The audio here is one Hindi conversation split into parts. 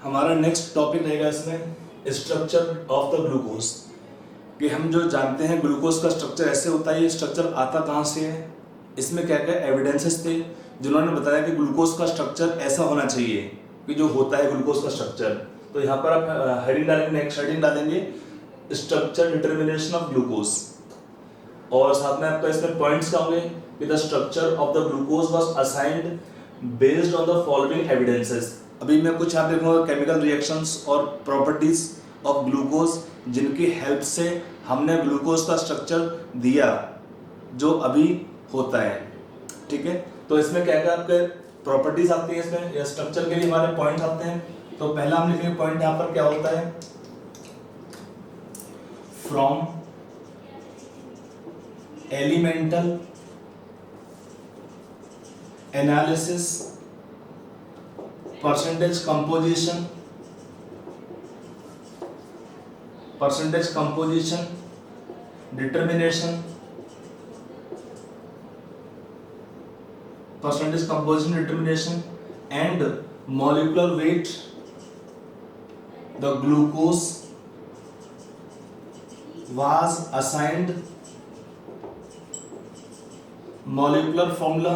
हमारा नेक्स्ट टॉपिक रहेगा इसमें स्ट्रक्चर ऑफ द ग्लूकोज। कि हम जो जानते हैं ग्लूकोज का स्ट्रक्चर ऐसे होता है, ये स्ट्रक्चर आता कहाँ से है, इसमें क्या क्या एविडेंसेस थे जिन्होंने बताया कि ग्लूकोज का स्ट्रक्चर ऐसा होना चाहिए कि जो होता है ग्लूकोज का स्ट्रक्चर। तो यहाँ पर आप हेडिंग डालेंगे, नेक्स्ट हेडिंग डालेंगे स्ट्रक्चर डिटर्मिनेशन ऑफ ग्लूकोज, और साथ में आपका इसमें पॉइंट्स क्या होंगे कि the structure of the glucose was assigned based on the following evidences. अभी मैं कुछ यहाँ देखूंगा केमिकल रिएक्शंस और प्रॉपर्टीज ऑफ ग्लूकोज जिनकी हेल्प से हमने ग्लूकोज का स्ट्रक्चर दिया जो अभी होता है। ठीक है, तो इसमें क्या क्या आपके प्रॉपर्टीज आती है इसमें, या स्ट्रक्चर के लिए हमारे पॉइंट्स आते हैं। तो पहला हम लिखेंगे पॉइंट यहाँ पर क्या होता है, from elemental analysis percentage composition determination, and molecular weight, the glucose was assigned molecular formula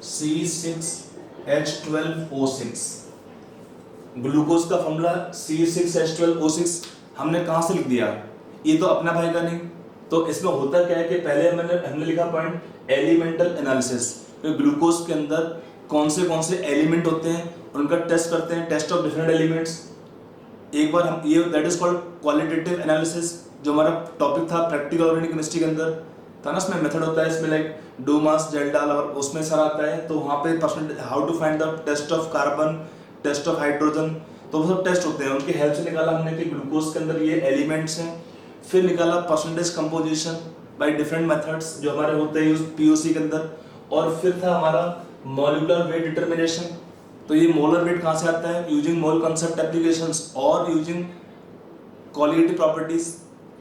C6H12O6। Glucose का फॉर्मूला C6H12O6 हमने कहाँ से लिख दिया, ये तो अपना भाई का नहीं। तो इसमें होता क्या है कि पहले हमने लिखा पॉइंट एलिमेंटल एनालिसिस, कि ग्लूकोज के अंदर कौन से एलिमेंट होते हैं उनका टेस्ट करते हैं, टेस्ट ऑफ डिफरेंट एलिमेंट्स। एक बार हम ये that is called qualitative analysis, जो हमारा टॉपिक था प्रैक्टिकल ऑर्गेनिक केमिस्ट्री के अंदर था ना। इसमें मेथड होता है, इसमें लाइक डो मास जेल डाल, और उसमें सारा आता है। तो वहाँ पे percent how to find the test of carbon, test of hydrogen, तो वो सब टेस्ट होते हैं। उनकी हेल्प से निकाला हमने कि ग्लूकोज के अंदर ये एलिमेंट्स हैं। फिर निकाला percentage composition by different methods जो हमारे होते हैं पीओसी के अंदर। और फिर था हमारा मॉलिक्यूलर वेट डिटर्मिनेशन। तो ये मोलर वेट कहाँ से आता है, यूजिंग मोल कंसेप्ट एप्लीकेशंस और using qualitative properties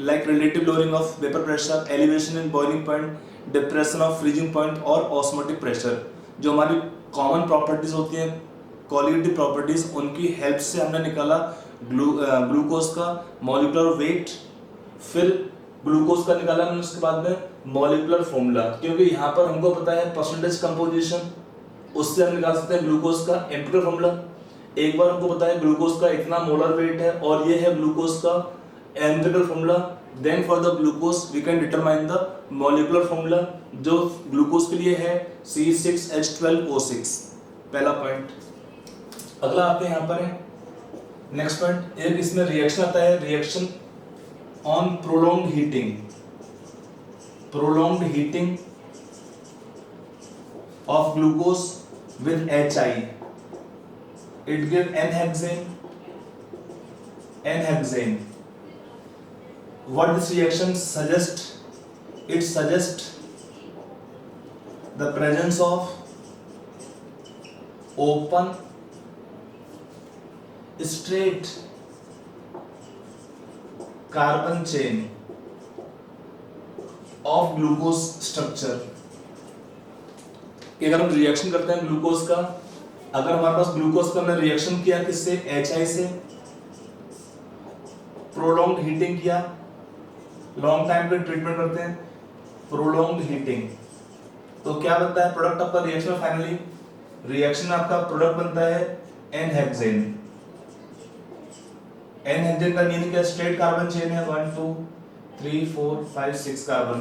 like relative lowering of vapor pressure, elevation in boiling point, depression of freezing point और osmotic pressure, जो हमारी कॉमन प्रॉपर्टीज होती हैं क्वालिटेटिव प्रॉपर्टीज, उनकी हेल्प से हमने निकाला ग्लूकोज का मॉलिक्यूलर वेट। फिर ग्लूकोज का निकाला हमने उसके बाद में मॉलिक्यूलर फॉर्मूला, क्योंकि यहाँ पर हमको पता है परसेंटेज कंपोजिशन, उससे हम निकाल सकते हैं ग्लूकोज का एम्पिरिकल फॉर्मूला। एक बार हमको पता है ग्लूकोज का इतना मोलर वेट है और ये है ग्लूकोज का empirical formula, then for the glucose we can determine the molecular formula जो ग्लूकोज के लिए है C6H12O6, पहला पॉइंट। अगला आते हैं यहाँ पर है नेक्स्ट पॉइंट, एक इसमें रिएक्शन आता है, reaction on prolonged heating of glucose with HI, it give N-hexane. What this reaction suggests? It suggests the presence of open straight carbon chain of glucose structure। कि अगर हम रिएक्शन करते हैं ग्लूकोज का, अगर हमारे पास ग्लूकोज का हमने रिएक्शन किया किससे, HI से, प्रोलॉन्ग्ड हीटिंग किया, लॉन्ग टाइम पे ट्रीटमेंट करते हैं, प्रोलॉन्ग्ड हीटिंग, तो क्या बनता है प्रोडक्ट आपका रिएक्शन में, फाइनली रिएक्शन में आपका प्रोडक्ट बनता है N-हेक्सेन। N-हेक्सेन का मीनिंग क्या, स्ट्रेट कार्बन चेन है 1 2 3 4 5 6 कार्बन।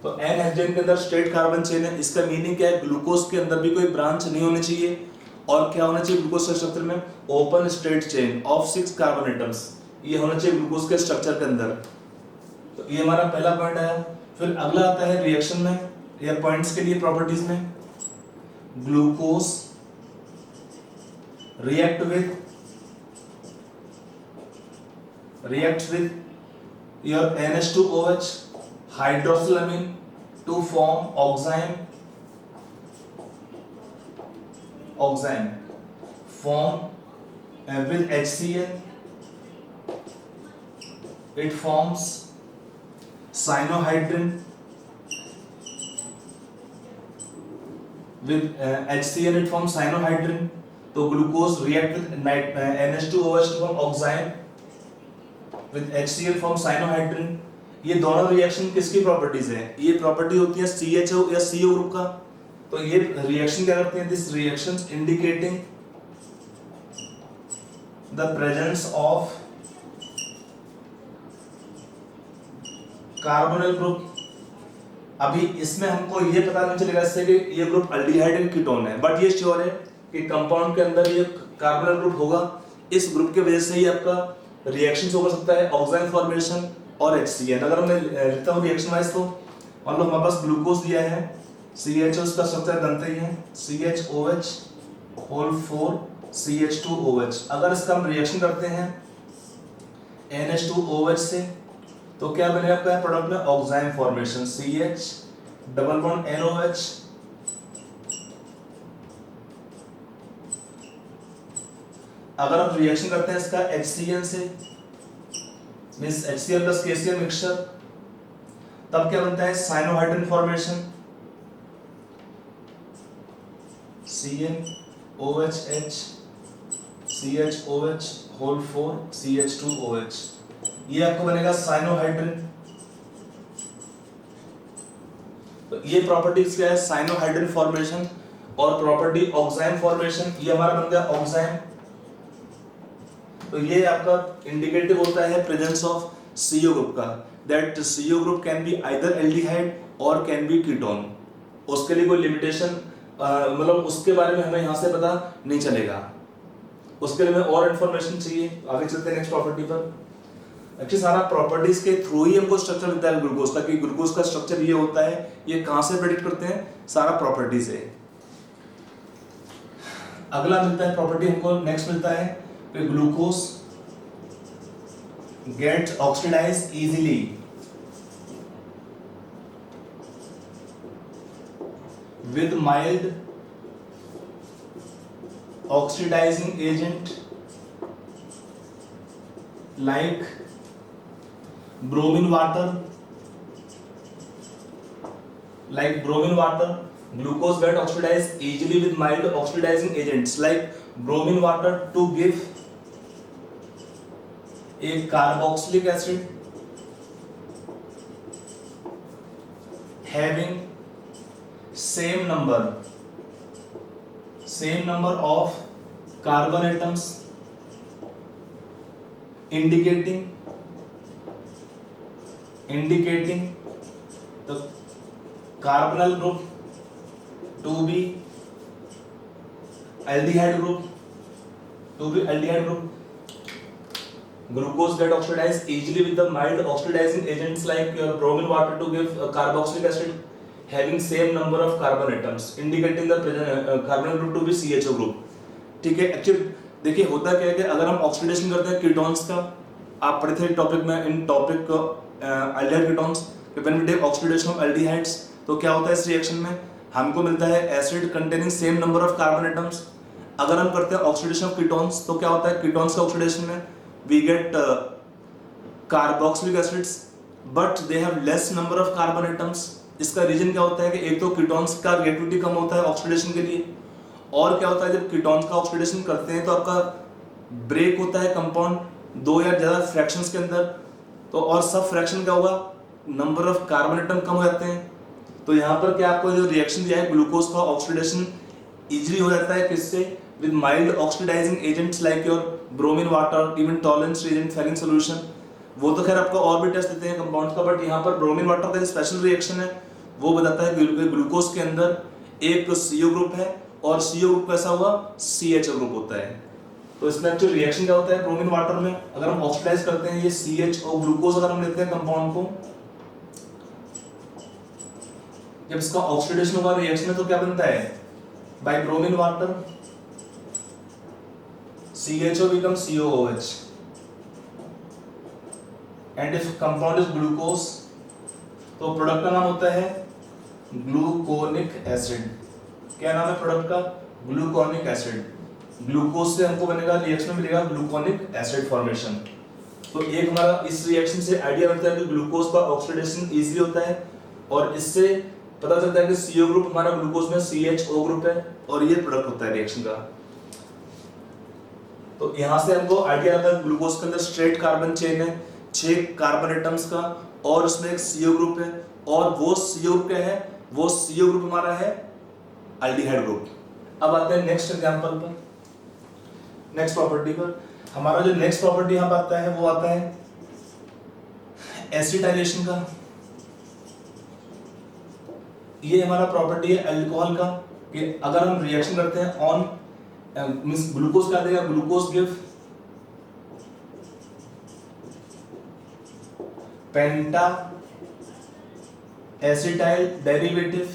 तो N-हेक्सेन के अंदर स्ट्रेट कार्बन चेन है, इसका मीनिंग क्या है, ग्लूकोज के अंदर भी कोई ब्रांच नहीं होनी चाहिए। और क्या होना चाहिए ग्लूकोज के स्ट्रक्चर में, open straight chain of 6 carbon atoms, ये होना चाहिए ग्लूकोज के स्ट्रक्चर के अंदर। तो ये हमारा पहला पॉइंट आया। फिर अगला आता है रिएक्शन में या पॉइंट्स के लिए प्रॉपर्टीज में, glucose react with your NH2OH hydroxylamine to form oxime form with HCl, it forms cyanohydrin with HCl, it forms cyanohydrin तो glucose react with NH2OH from oxime with HCl from cyanohydrin. ये दोनों रिएक्शन किसकी प्रॉपर्टीज है? ये प्रॉपर्टी होती है CHO या CO ग्रुप का। तो ये रिएक्शन क्या करते हैं? This reactions indicating the presence of carbonyl group. अभी इसमें हमको ये पता नहीं चलेगा इससे कि ये ग्रुप अल्डिहाइड या कीटोन है, बट ये श्योर है कि कंपाउंड के अंदर ये कार्बोनिल ग्रुप होगा। इस ग्रुप की वजह से ही आपका रिएक्शन हो सकता है ऑक्साइन फॉर्मेशन और HCl। अगर मैं लिखता हूँ रिएक्शन वाइज तो मतलब हमारे पास ग्लूकोज दिया है, CHO का स्ट्रक्चर बनता ही है CHOH होल 4 CH2OH। अगर इसका हम रिएक्शन करते हैं NH2OH से तो क्या बनेगा आपका प्रोडक्ट में oxime formation CH double bond NOH। अगर हम रिएक्शन करते हैं इसका HCl से means HCl plus KCl mixture, तब क्या बनता है cyanohydrin formation CnOHH CHOH whole 4 CH2OH। ये आपको बनेगा साइनोहाइड्रिन। तो ये प्रॉपर्टीज क्या है? साइनोहाइड्रिन फॉर्मेशन और प्रॉपर्टी ऑक्साइन फॉर्मेशन। ये हमारा बन गया ऑक्साइन। तो ये आपका इंडिकेटिव होता है प्रेजेंस ऑफ CO ग्रुप का, that CO group can be either aldehyde और कैन बी कीटोन। उसके लिए कोई लिमिटेशन मतलब उसके बारे में हमें यहाँ से पता नहीं चलेगा, उसके लिए हमें और इन्फॉर्मेशन चाहिए। आगे चलते हैं नेक्स्ट प्रॉपर्टी पर। एक्चुअली सारा प्रॉपर्टीज के थ्रू ही हमको स्ट्रक्चर मिलता है ग्लूकोज का, कि ग्लूकोज का स्ट्रक्चर ये होता है। ये कहाँ से प्रेडिक्ट करते हैं? सारा प्रॉपर्टीज है। अगला मिलता है प्रॉपर्टी हमको नेक्स्ट मिलता है कि glucose get oxidize easily with mild oxidizing agent like bromine water. Glucose get oxidized easily with mild oxidizing agents like bromine water to give a carboxylic acid having same number of carbon atoms indicating the carbonyl group to be aldehyde group. Glucose get oxidized easily with the mild oxidizing agents like your bromine water to give carboxylic acid having same number of carbon atoms indicating the carbonyl group to be CHO group। ठीक है। एक्चुअली देखिए होता क्या है कि अगर हम ऑक्सीडेशन करते हैं कीटोन्स का, आप पढ़े थे टॉपिक में इन topic aldehyde ketones, when we take oxidation of aldehydes तो क्या होता है इस रिएक्शन में? हमको मिलता है acid containing same number of carbon atoms. अगर हम करते हैं ऑक्सीडेशन ऑफ कीटोन्स तो क्या होता है? कीटोन्स का ऑक्सीडेशन में we get carboxylic acids but they have less number of carbon atoms. इसका रीजन क्या होता है कि एक तो कीटोन्स का रिएक्टिविटी कम होता है ऑक्सीडेशन के लिए, और क्या होता है जब कीटोन्स का ऑक्सीडेशन करते हैं तो आपका ब्रेक होता है कंपाउंड दो या ज्यादा फ्रैक्शंस के अंदर, तो और सब फ्रैक्शन क्या होगा? नंबर ऑफ कार्बन एटम कम हो जाते हैं। तो यहाँ पर क्या आपको जो रिएक्शन दिया है ग्लूकोज का ऑक्सीडेशन इजीली हो जाता है किससे? With mild oxidizing agents like your bromine water, even Tollens reagent, Fehling solution. वो तो खैर आपको और भी टेस्ट देते हैं कंपाउंड का, बट यहाँ पर ब्रोमीन वाटर का जो स्पेशल रिएक्शन है वो बताता है कि ग्लूकोज के अंदर एक CO ग्रुप है और CO ग्रुप कैसा हुआ? CHO ग्रुप होता है। तो इसमें एक्चुअली रिएक्शन क्या होता है ब्रोमीन वाटर में? अगर हम ऑक्सीडाइज करते हैं ये CHO ग्लूकोज, अगर हम लेते हैं कंपाउंड को, जब इसका ऑक्सीडेशन होगा रिएक्शन में तो क्या बनता है? By bromine water CHO becomes COOH and if compound is glucose तो प्रोडक्ट का नाम होता है ग्लूकोनिक एसिड। क्या नाम है प्रोडक्ट का? Gluconic acid. ग्लूकोज से हमको बनेगा रिएक्शन में मिलेगा ग्लूकोनिक एसिड फॉर्मेशन। तो एक हमारा इस रिएक्शन से आइडिया मिलता है कि ग्लूकोज का ऑक्सीडेशन इजीली होता है, और इससे पता चलता है कि CO ग्रुप हमारा ग्लूकोज में CHO ग्रुप है, और ये प्रोडक्ट होता है रिएक्शन का। तो यहाँ से हमको आइडिया लगा ग्लूकोज के अंदर स्ट्रेट कार्बन चेन है 6 कार्बन एटम्स का और उसमें एक CO ग्रुप है और वो CO ग्रुप क्या है, वो CO ग्रुप हमारा है एल्डिहाइड ग्रुप। अब आते हैं नेक्स्ट एग्जांपल पर, नेक्स्ट प्रॉपर्टी पर। हमारा जो नेक्स्ट प्रॉपर्टी यहाँ पर आता है वो आता है एसिटाइजेशन का। ये हमारा प्रॉपर्टी है अल्कोहल का कि अगर हम रिएक्शन करते हैं ऑन मींस ग्लूकोज क्या देगा, glucose give penta acetyl derivative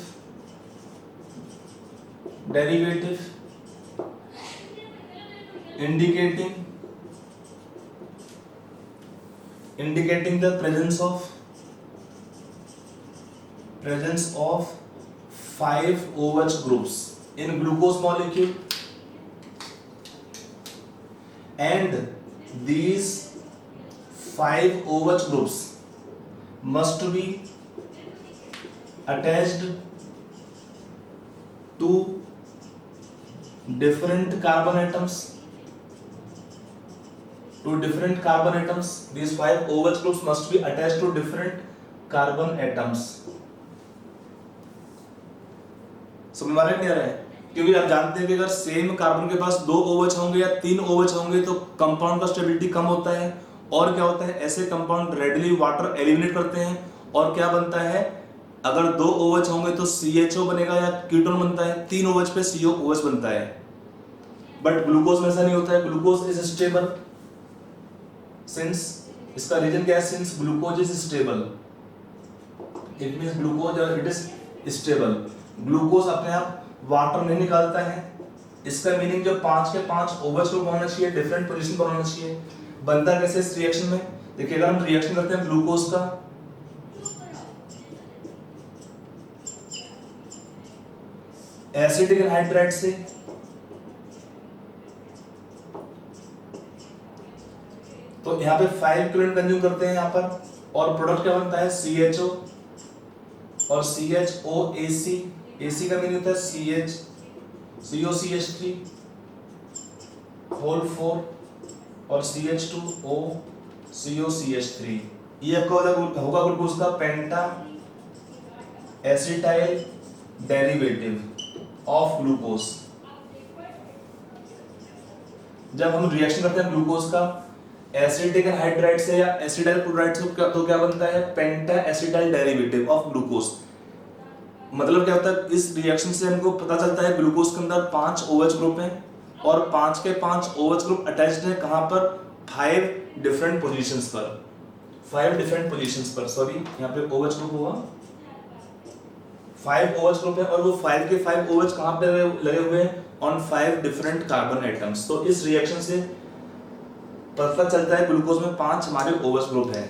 indicating the presence of 5 OH groups in glucose molecule, and these 5 OH groups must be attached to different carbon atoms. These 5 OH groups must be attached to different carbon atoms. समझ में आ रहा है? क्योंकि आप जानते हैं कि अगर सेम कार्बन के पास 2 OH होंगे या 3 OH होंगे तो कंपाउंड का स्टेबिलिटी कम होता है और क्या होता है, ऐसे कंपाउंड रेडली वाटर एलिमिनेट करते हैं और क्या बनता है, अगर 2 OH होंगे तो CHO बनेगा या कीटोन बनता है, 3 OH पे COOH बनता है। बट ग्लूकोज में ऐसा नहीं होता है, ग्लूकोज इज स्टेबल सिंस इसका रीजन क्या है, since glucose is stable, it means glucose और इट इज स्टेबल। ग्लूकोज अपने आप वाटर नहीं निकालता है, इसका मीनिंग जो 5 के 5 OH ग्रुप होना चाहिए, डिफरेंट पोजीशन पर होना चाहिए। बनता कैसे इस रिएक्शन में, देखिए अगर हम रिएक्शन करते हैं ग्लूकोज का एसिटिक एनहाइड्राइड से, तो यहाँ पे 5 क्लोरीन कंज्यूम करते हैं यहाँ पर और प्रोडक्ट क्या बनता है CHO और CHOAC, AC का मीनिंग होता है COCH3 होल 4 और CH2O COCH3। ये आपका होगा ग्लूकोज का पेंटा एसिटाइल डेरिवेटिव ऑफ ग्लूकोज। जब हम रिएक्शन करते हैं ग्लूकोज का एसिटिक एनहाइड्राइड से या एसिटाइल क्लोराइड से तो क्या बनता है, पेंटा एसिटाइल डेरिवेटिव ऑफ ग्लूकोज। मतलब क्या होता है, इस रिएक्शन से हमको पता चलता है ग्लूकोज के अंदर 5 OH ग्रुप हैं और 5 के 5 OH ग्रुप अटैच्ड है कहां पर, 5 डिफरेंट पोजीशंस पर, 5 डिफरेंट पोजीशंस पर, सॉरी यहाँ पे OH ग्रुप हुआ 5 OH ग्रुप है और वो 5 के 5 OH कहां पे लगे हुए हैं, ऑन 5 डिफरेंट कार्बन एटम्स। तो इस रिएक्शन से पता चलता है ग्लूकोज में 5 हमारे OH ग्रुप है।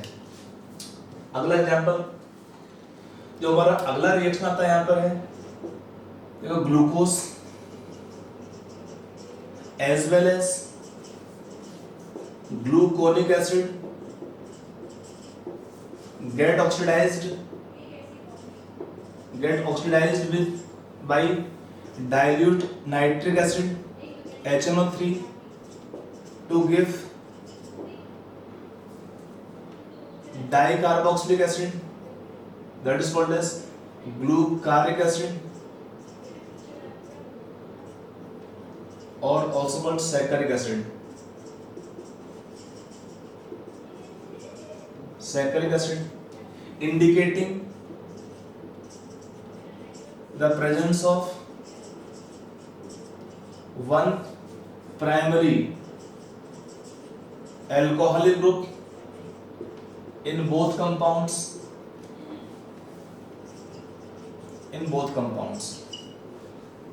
अगला एग्जांपल, जो हमारा अगला रिएक्शन आता है यहाँ पर है, देखो glucose as well as gluconic acid get oxidized with by dilute nitric acid HNO3 to give dicarboxylic acid, that is called as glucaric acid or also called saccharic acid. Saccharic acid indicating the presence of one primary alcoholic group in both compounds.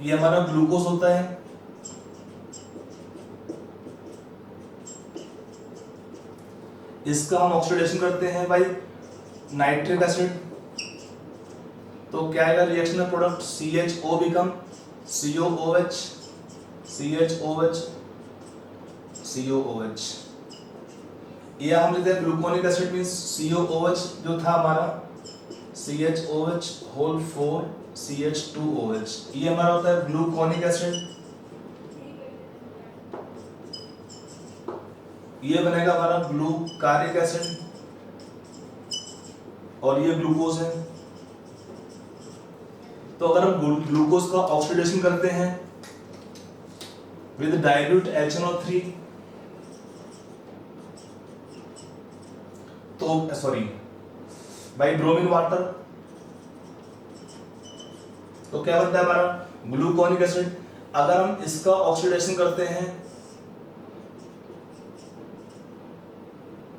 ये हमारा ग्लूकोज होता है, इसका हम ऑक्सीडेशन करते हैं भाई नाइट्रिक एसिड, तो क्या आएगा रिएक्शन में product CHO become COOH, COOH। ये हम लेते हैं ग्लूकोनिक एसिड मींस COOH जो था हमारा CHOH होल 4 CH2OH, ये हमारा होता है ग्लूकोनिक एसिड। ये बनेगा हमारा ग्लूकारिक एसिड और ये ग्लूकोज है। तो अगर हम ग्लूकोज का ऑक्सीडेशन करते हैं विद डाइल्यूट HNO3 तो सॉरी बाई ब्रोमीन वाटर, तो क्या बनता है हमारा ग्लूकोनिक एसिड। अगर हम इसका ऑक्सीडेशन करते हैं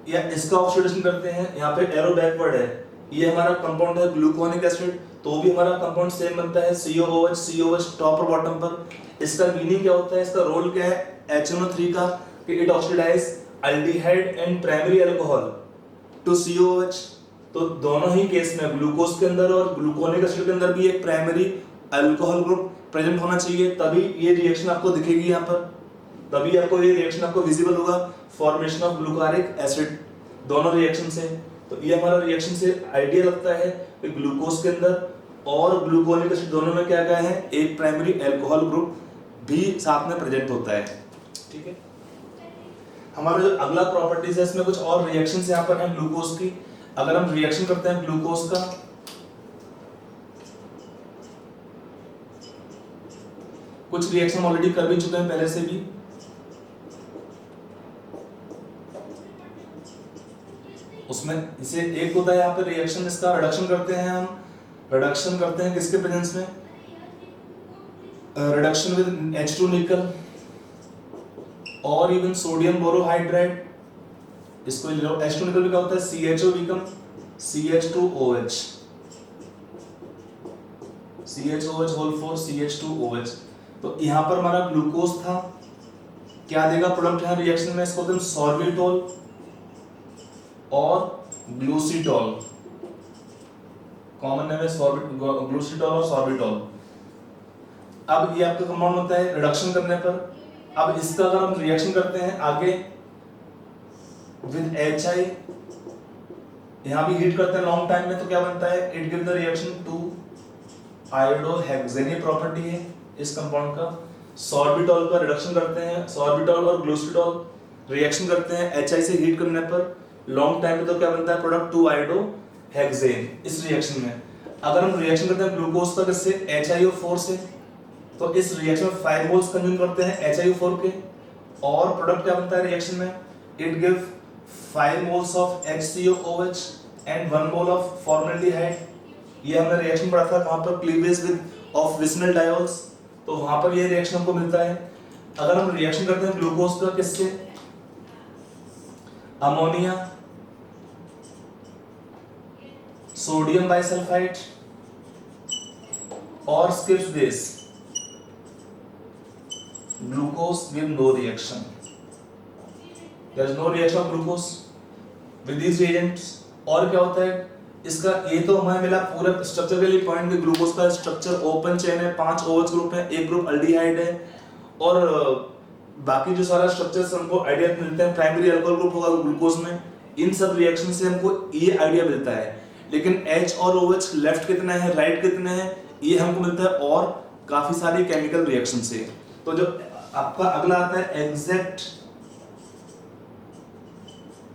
या इसका ऑक्सीडेशन करते हैं, यहाँ पे एरो बैकवर्ड है, ये हमारा कंपाउंड है ग्लूकोनिक एसिड, तो भी हमारा कंपाउंड सेम बनता है COOH टॉप और बॉटम पर। इसका मीनिंग क्या होता है, इसका रोल क्या है HNO3 का, कि it oxidize aldehyde and primary alcohol to COOH। तो दोनों ही केस में ग्लूकोज के अंदर और ग्लूकोनिक एसिड के अंदर भी एक प्राइमरी अल्कोहल ग्रुप प्रेजेंट होना चाहिए, तभी ये रिएक्शन आपको दिखेगी यहाँ पर, तभी आपको ये रिएक्शन आपको विजिबल होगा, फॉर्मेशन ऑफ ग्लूकारिक एसिड दोनों रिएक्शन से। तो ये हमारा रिएक्शन से आइडिया लगता है कि ग्लूकोज के अंदर और ग्लूकोनिक एसिड दोनों में क्या क्या है, एक प्राइमरी अल्कोहल ग्रुप भी साथ में प्रेजेंट होता है। ठीक है, हमारा जो अगला प्रॉपर्टीज है इसमें कुछ और रिएक्शंस यहाँ पर हैं ग्लूकोज की। अगर हम रिएक्शन करते हैं ग्लूकोज का, कुछ रिएक्शन ऑलरेडी कर भी चुके हैं पहले से भी, उसमें इसे एक होता है यहाँ पे रिएक्शन, इसका रिडक्शन करते हैं हम, रिडक्शन करते हैं किसके प्रेजेंस में, रिडक्शन विद H2 निकल और इवन सोडियम बोरोहाइड्राइड, इसको ले लो। H2 निकल भी क्या होता है, CHO become CH2OH, CHOH whole 4 CH2OH। तो यहाँ पर हमारा ग्लूकोज था, क्या देगा प्रोडक्ट यहाँ रिएक्शन में, इसको हम सॉर्बिटॉल और ग्लूसीटॉल, कॉमन नेम है ग्लूसीटॉल और सॉर्बिटॉल। अब ये आपका कंपाउंड होता है रिडक्शन करने पर। अब इसका अगर हम रिएक्शन करते हैं आगे विद HI, यहां भी हीट करते हैं लॉन्ग टाइम में, तो क्या बनता है, it give the reaction to iodohexane, ये प्रॉपर्टी है इस कंपाउंड का। सॉर्बिटॉल का रिडक्शन करते हैं, सॉर्बिटॉल और ग्लूसीटॉल रिएक्शन करते हैं HI से हीट करने पर लॉन्ग टाइम में, तो क्या बनता है प्रोडक्ट 2 आयोडोहेक्सेन। इस रिएक्शन में अगर हम रिएक्शन करते हैं ग्लूकोज का किससे, HiO4 से, तो इस रिएक्शन में 5 मोल्स कंज्यूम करते हैं HiO4 के, और प्रोडक्ट क्या बनता है रिएक्शन में, it give 5 moles of HCOOH and 1 mole of formaldehyde. ये हमने रिएक्शन पढ़ा था वहां पर cleavage with of vicinal diols, तो वहां पर ये रिएक्शन हमको मिलता है। अगर हम रिएक्शन करते हैं ग्लूकोज का किससे, अमोनिया, सोडियम बाइसल्फाइड और skips base, glucose with no reaction, there is no reaction of glucose with these reagents। और क्या होता है इसका, ये तो हमें मिला पूरा स्ट्रक्चर के लिए पॉइंट कि ग्लूकोज का स्ट्रक्चर ओपन चेन है, 5 OH ग्रुप है, एक ग्रुप अल्डिहाइड है, और बाकी जो सारा स्ट्रक्चर्स हमको आइडिया मिलते हैं, प्राइमरी अल्कोहल ग्रुप होगा ग्लूकोज में, इन सब रिएक्शन से हमको ये आइडिया मिलता है। लेकिन H और OH लेफ्ट कितने हैं, राइट कितने हैं, ये हमको मिलता है और काफी सारी केमिकल रिएक्शन से। तो जो आपका अगला आता है एग्जैक्ट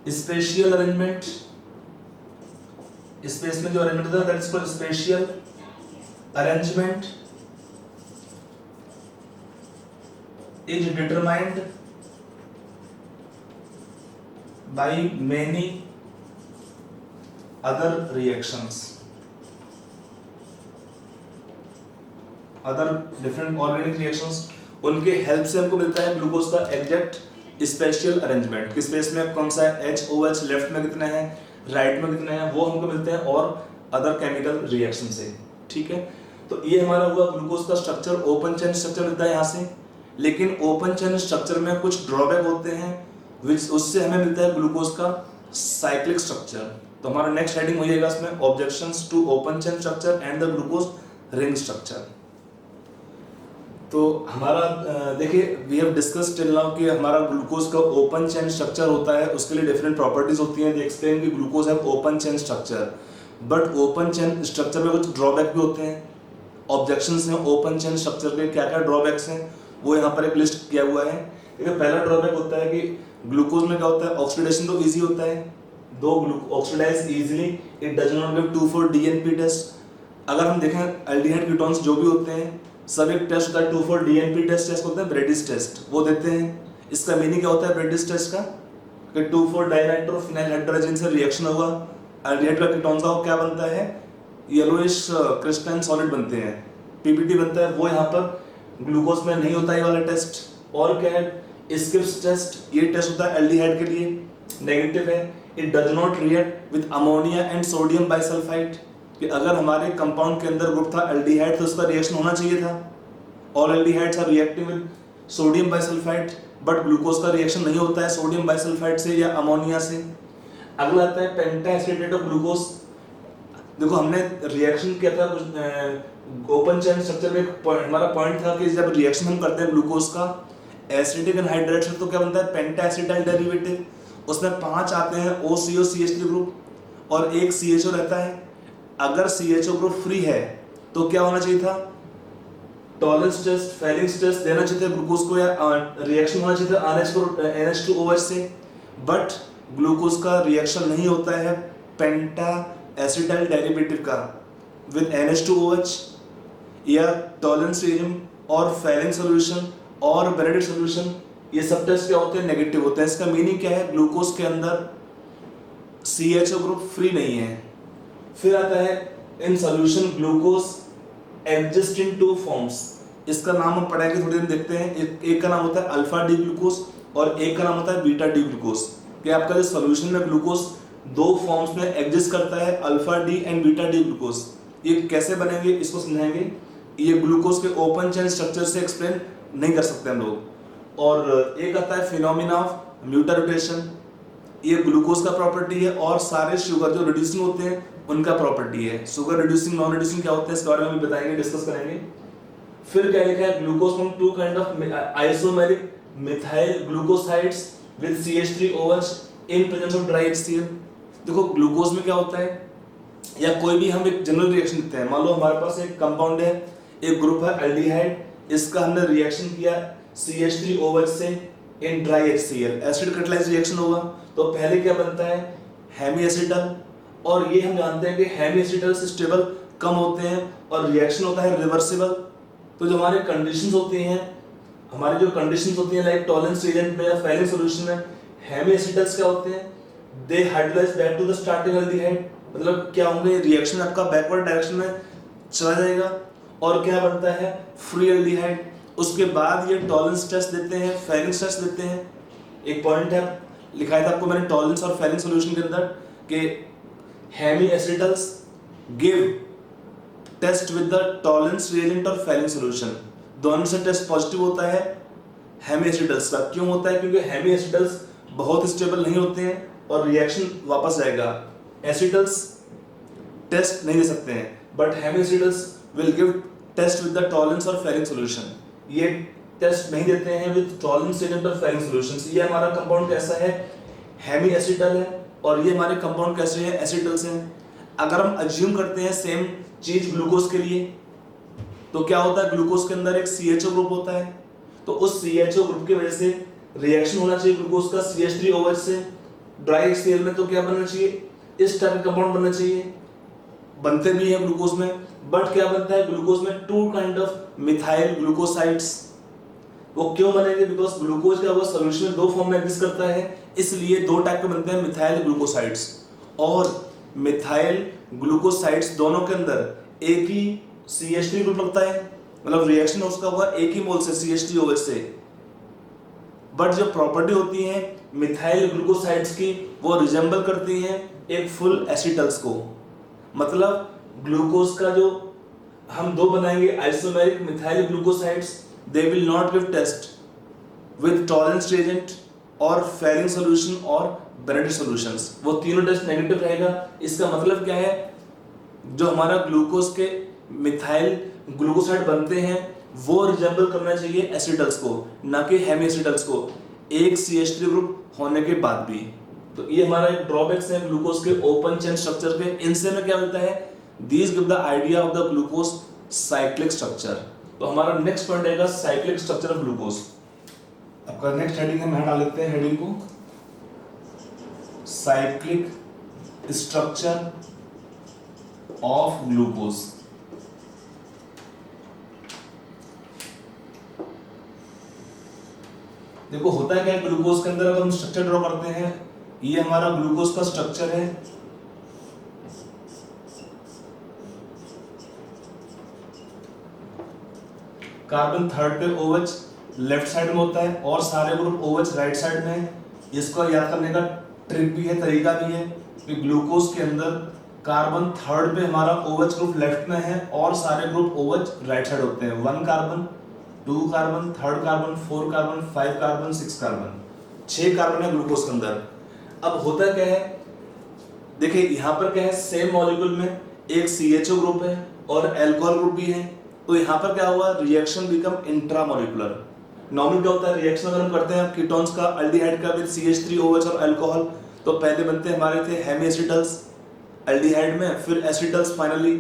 स्पेशियल अरेंजमेंट, स्पेस में जो अरेंजमेंट होता है that is called spatial arrangement, is determined by many other reactions, other different organic reactions, उनके हेल्प से हमको मिलता है ग्लूकोज का एग्जैक्ट स्पेशियल अरेंजमेंट। किस स्पेस में कौन सा है, HOH लेफ्ट में कितने हैं, राइट में कितने हैं, वो हमको मिलते हैं और अदर केमिकल रिएक्शन से। ठीक है, तो ये हमारा हुआ ग्लूकोज का स्ट्रक्चर, ओपन चेन स्ट्रक्चर मिलता है यहाँ से। लेकिन ओपन चेन स्ट्रक्चर में कुछ ड्रॉबैक होते हैं, उससे हमें मिलता है ग्लूकोज का साइक्लिक स्ट्रक्चर। तो हमारा नेक्स्ट हेडिंग हो जाएगा इसमें objections to open chain structure and the glucose ring structure. तो हमारा देखिए we have discussed till now कि हमारा ग्लूकोज का ओपन चेन स्ट्रक्चर होता है, उसके लिए डिफरेंट प्रॉपर्टीज होती हैं। दे एक्सप्लेन कि glucose have open chain structure, but open chain structure में कुछ ड्रॉबैक भी होते हैं। ऑब्जेक्शंस हैं ओपन चेन स्ट्रक्चर के, क्या क्या ड्रॉबैक्स हैं वो यहाँ पर एक लिस्ट किया हुआ है। देखिए पहला ड्रॉबैक होता है कि ग्लूकोज में क्या होता है, ऑक्सीडेशन तो इजी होता है, दो oxidize easily, it does not give 2,4-DNP test. अगर हम देखें एल्डिहाइड कीटोन्स जो भी होते हैं सब एक टेस्ट होता है 2,4-DNP टेस्ट होता है, ब्रेडिस टेस्ट वो देते हैं। इसका मीनिंग क्या होता है ब्रेडिस टेस्ट का, कि 2,4-डाइनाइट्रोफिनाइल हाइड्रोजन से रिएक्शन होगा, एल्डिहाइड का कीटोन का क्या बनता है, येलोइश क्रिस्टलाइन सॉलिड बनते हैं, पीपीटी बनता है। वो यहाँ पर ग्लूकोज में नहीं होता ये वाला टेस्ट। और क्या है, स्किप्स टेस्ट, ये टेस्ट होता है एल्डिहाइड के लिए, नेगेटिव है। It does not react with ammonia and sodium bisulphide, कि अगर हमारे कंपाउंड के अंदर ग्रुप था एल्डिहाइड तो उसका रिएक्शन होना चाहिए था, all aldehydes are reacting with sodium bisulphite, but glucose का रिएक्शन नहीं होता है सोडियम बाइसल्फाइड से या अमोनिया से। अगला आता है पेंटा एसिटेट ऑफ ग्लूकोज। देखो हमने रिएक्शन किया था कुछ ओपन चेन स्ट्रक्चर में, हमारा पॉइंट था कि जब रिएक्शन हम करते हैं ग्लूकोज का एसिडिक एनहाइड्रेट से तो क्या बनता है पेंटा एसिटाइल डेरिवेटिव, उसमें 5 आते हैं OCO CH3 ग्रुप और एक CHO रहता है। अगर CHO ग्रुप फ्री है तो क्या होना चाहिए था, टॉलरेंस टेस्ट, फेलिंग्स टेस्ट देना चाहिए था ग्लूकोज को, या रिएक्शन होना चाहिए था NH2OH से, बट ग्लूकोज का रिएक्शन नहीं होता है पेंटा एसिटाइल डेरिवेटिव का विद NH2OH या टॉलरेंस रिएजन और फेलिंग सॉल्यूशन और बेनेडिक्ट सॉल्यूशन, ये सब टेस्ट क्या होते हैं, नेगेटिव होते हैं। इसका मीनिंग क्या है, ग्लूकोज के अंदर CHO ग्रुप फ्री नहीं है। फिर आता है in solution glucose exist in 2 forms, इसका नाम हम पढ़ाएंगे थोड़ी देर में, देखते हैं। एक का नाम होता है अल्फा डी ग्लूकोज और एक का नाम होता है बीटा डी ग्लूकोज। कि आपका जो सॉल्यूशन में ग्लूकोज 2 फॉर्म्स में एग्जिस्ट करता है, alpha D and beta D glucose. ये कैसे बनेंगे इसको समझाएंगे, ये ग्लूकोज के ओपन चेन स्ट्रक्चर से एक्सप्लेन नहीं कर सकते हम लोग। और एक आता है फिनोमिना ऑफ म्यूटारोटेशन, ये ग्लूकोज का प्रॉपर्टी है और सारे शुगर जो रिड्यूसिंग होते हैं उनका प्रॉपर्टी है। शुगर रिड्यूसिंग नॉन रिड्यूसिंग क्या होते हैं इसके बारे में भी बताएंगे, डिस्कस करेंगे। फिर क्या लिखा है, glucose from 2 kind of isomeric methyl glucosides with CH3OH in presence of dry HCl। देखो ग्लूकोज में क्या होता है, या कोई भी हम एक जनरल रिएक्शन देते हैं, मान लो हमारे पास एक कंपाउंड है, एक ग्रुप है एल्डिहाइड, इसका हमने रिएक्शन किया CH3OH से in dry HCl, acid catalyse reaction होगा। तो पहले क्या बनता है, हेमी एसिटल, और ये हम जानते हैं कि हेमी एसिटल से स्टेबल कम होते हैं और रिएक्शन होता है रिवर्सिबल। तो जो हमारे कंडीशंस होती हैं, हमारी जो कंडीशंस होती हैं लाइक टॉलरेंस रिएजेंट में या फेलिंग सॉल्यूशन में, हेमी एसिटल्स क्या होते हैं, they hydrolyze back to the starting aldehyde, मतलब क्या होंगे, रिएक्शन आपका बैकवर्ड डायरेक्शन में चला जाएगा और क्या बनता है फ्री एल्डिहाइड। उसके बाद ये टॉलरेंस टेस्ट देते हैं, फेलिंग्स टेस्ट देते हैं। एक पॉइंट है लिखा था आपको मैंने टॉलरेंस और फेलिंग सॉल्यूशन के अंदर कि hemiacetals give test with the Tollens reagent और फेलिंग सॉल्यूशन, दोनों से टेस्ट पॉजिटिव होता है हेमी एसिटल्स का। क्यों होता है, क्योंकि हेमी एसिटल्स बहुत स्टेबल नहीं होते हैं और रिएक्शन वापस जाएगा। एसिटल्स टेस्ट नहीं दे सकते हैं but hemiacetals will give test with the Tollens और फेलिंग सॉल्यूशन, ये टेस्ट नहीं देते हैं विद टॉलरेंस रिएजेंट और फेलिंग सॉल्यूशंस। ये हमारा कंपाउंड कैसा है, हेमी एसिटल है, और ये हमारे कंपाउंड कैसे हैं, एसिटल्स हैं। अगर हम अज्यूम करते हैं सेम चीज ग्लूकोज के लिए, तो क्या होता है, ग्लूकोज के अंदर एक CHO ग्रुप होता है, तो उस CHO ग्रुप की वजह से रिएक्शन होना चाहिए ग्लूकोज का CH3OH से ड्राई HCl में, तो क्या बनना चाहिए, इस टाइप का कंपाउंड बनना चाहिए। बनते भी है ग्लूकोज में, बट क्या बनता है ग्लूकोज में 2 काइंड ऑफ मिथाइल ग्लूकोसाइड्स। वो क्यों बनेंगे, बिकॉज ग्लूकोज का वो सॉल्यूशन में 2 फॉर्म में एग्जिस्ट करता है, इसलिए 2 टाइप के बनते हैं मिथाइल ग्लूकोसाइड्स। और मिथाइल ग्लूकोसाइड्स दोनों के अंदर एक ही CH3 ग्रुप लगता है, मतलब रिएक्शन उसका हुआ एक ही मोल से CH3OH से, बट जो प्रॉपर्टी होती है मिथाइल ग्लूकोसाइड्स की वो रिजेंबल करती हैं एक फुल एसिटल्स को। मतलब ग्लूकोज का जो हम 2 बनाएंगे isomeric methyl glucosides, they will not give test with Tollens reagent और फेलिंग सॉल्यूशन और बेनेडिक्ट सॉल्यूशंस, वो तीनों टेस्ट नेगेटिव रहेगा। इसका मतलब क्या है, जो हमारा ग्लूकोज के मिथाइल ग्लूकोसाइड बनते हैं वो रिजेंबल करना चाहिए एसिटल्स को, ना कि हेमी एसिटल्स को, एक CH3 ग्रुप होने के बाद भी। तो ये हमारा एक ड्रॉबैक्स है ग्लूकोज के ओपन चेन स्ट्रक्चर के। इनसे में क्या मिलता है, these give the idea of the glucose cyclic structure. तो हमारा नेक्स्ट पॉइंट रहेगा साइक्लिक स्ट्रक्चर ऑफ ग्लूकोज। आपका नेक्स्ट हेडिंग हम यहाँ डाल लेते हैं हेडिंग को साइक्लिक स्ट्रक्चर ऑफ ग्लूकोज। देखो होता है क्या ग्लूकोज के अंदर, अगर हम स्ट्रक्चर ड्रॉ करते हैं, ये हमारा ग्लूकोज का स्ट्रक्चर है। कार्बन थर्ड पे OH लेफ्ट साइड में होता है और सारे ग्रुप OH राइट साइड में है। इसको याद करने का ट्रिक भी है, तरीका भी है कि ग्लूकोज के अंदर कार्बन थर्ड पे हमारा OH ग्रुप लेफ्ट में है और सारे ग्रुप OH राइट साइड होते हैं। 1 carbon, 2 carbon, 3rd carbon, 4 carbon, 5 carbon, 6 carbon, 6 carbon है ग्लूकोज के अंदर। अब होता क्या है, देखिए यहाँ पर क्या है, सेम मॉलिक्यूल में एक CHO ग्रुप है और अल्कोहल ग्रुप भी है। तो यहाँ पर क्या हुआ, रिएक्शन बिकम इंट्रामोलिकुलर। नॉर्मल क्या होता है, रिएक्शन अगर हम करते हैं कीटोन्स का, अल्डिहाइड का विद CH3OH और अल्कोहल, तो पहले बनते हैं हमारे थे हेमी एसिटल्स अल्डिहाइड में, फिर एसिटल्स फाइनली।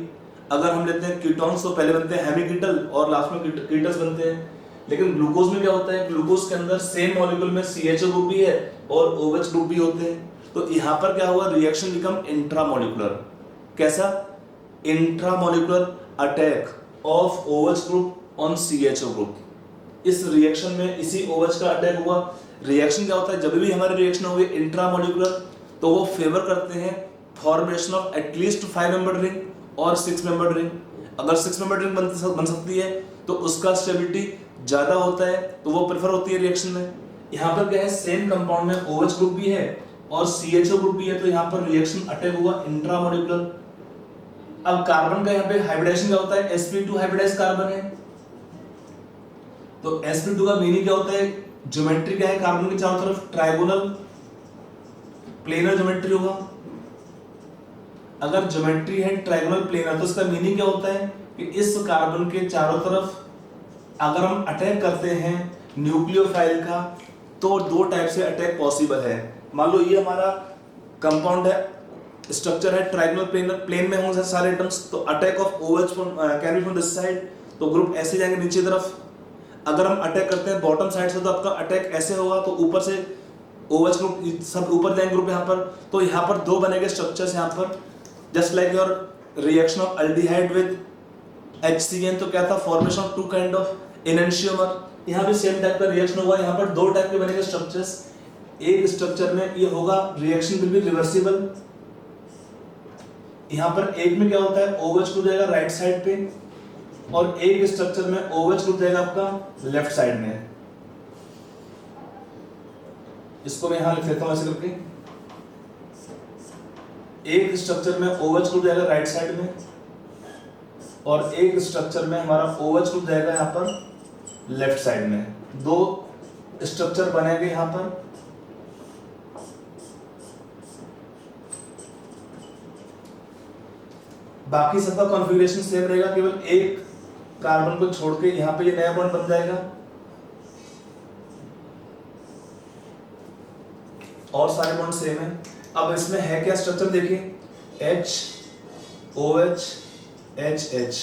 अगर हम लेते हैं कीटोन्स तो पहले बनते हैं हेमी कीटल और लास्ट में कीटल्स बनते हैं। लेकिन ग्लूकोज में क्या होता है, ग्लूकोज के अंदर सेम मॉलिक्यूल में CHO ग्रुप भी है और OH ग्रुप भी होते हैं। तो यहाँ पर क्या हुआ, रिएक्शन बिकम इंट्रामोलिकुलर। कैसा, intramolecular attack of OH group on CHO group. इस रिएक्शन में इसी OH का अटैक हुआ। रिएक्शन क्या होता है, जब भी हमारी रिएक्शन होगी इंट्रामोलिकुलर, तो वो फेवर करते हैं formation of at least 5 membered ring और 6 मेंबर्ड रिंग। अगर 6 मेंबर्ड रिंग बन सकती है तो उसका स्टेबिलिटी ज्यादा होता है, तो वो प्रेफर होती है रिएक्शन में। यहाँ पर क्या है, सेम कंपाउंड में OH ग्रुप भी है और CHO ग्रुप भी है, तो यहाँ पर रिएक्शन अटैक हुआ इंट्रामोलिकुलर। अब कार्बन का यहाँ पे हाइब्रिडेशन क्या होता है, sp2 हाइब्रिडाइज कार्बन है। तो sp2 का मीनिंग क्या होता है, ज्योमेट्री क्या है, कार्बन के चारों तरफ ट्रायगोनल प्लेनर ज्योमेट्री होगा। अगर ज्योमेट्री है ट्रायगोनल प्लेनर, तो इसका मीनिंग क्या होता है कि इस कार्बन के चारों तरफ अगर हम अटैक करते हैं न्यूक्लियोफाइल का, तो 2 टाइप से अटैक पॉसिबल है। मान लो ये हमारा कंपाउंड है, स्ट्रक्चर है ट्रायगोनल प्लेन में होंगे सारे एटम्स, तो attack of OH can be from this side, तो ग्रुप ऐसे जाएंगे नीचे तरफ। अगर हम अटैक करते हैं बॉटम साइड से, तो आपका अटैक ऐसे होगा, तो ऊपर से OH ग्रुप सब ऊपर जाएंगे ग्रुप यहाँ पर। तो यहाँ पर 2 बनेंगे स्ट्रक्चर्स यहाँ पर, just like your reaction of aldehyde with HCN, तो क्या था, फॉर्मेशन ऑफ 2 काइंड ऑफ एनंशियोमर। यहाँ भी सेम टाइप का रिएक्शन होगा। यहाँ पर 2 टाइप के बनेंगे स्ट्रक्चर्स। एक स्ट्रक्चर में ये होगा रिएक्शन विल बी रिवर्सिबल। यहाँ पर एक में क्या होता है, OH ग्रुप जाएगा राइट साइड पे और एक स्ट्रक्चर में OH ग्रुप जाएगा आपका लेफ्ट साइड में। इसको मैं यहां लिख लेता हूं ऐसे करके, एक स्ट्रक्चर में OH ग्रुप जाएगा राइट साइड में और एक स्ट्रक्चर में हमारा OH ग्रुप जाएगा यहाँ पर लेफ्ट साइड में। 2 स्ट्रक्चर बनेंगे यहाँ पर। बाकी सबका कॉन्फ़िगरेशन सेम रहेगा, केवल एक कार्बन को छोड़ के यहाँ पे ये नया बॉन्ड बन जाएगा और सारे बॉन्ड सेम है। अब इसमें है क्या स्ट्रक्चर, देखिए H OH H H,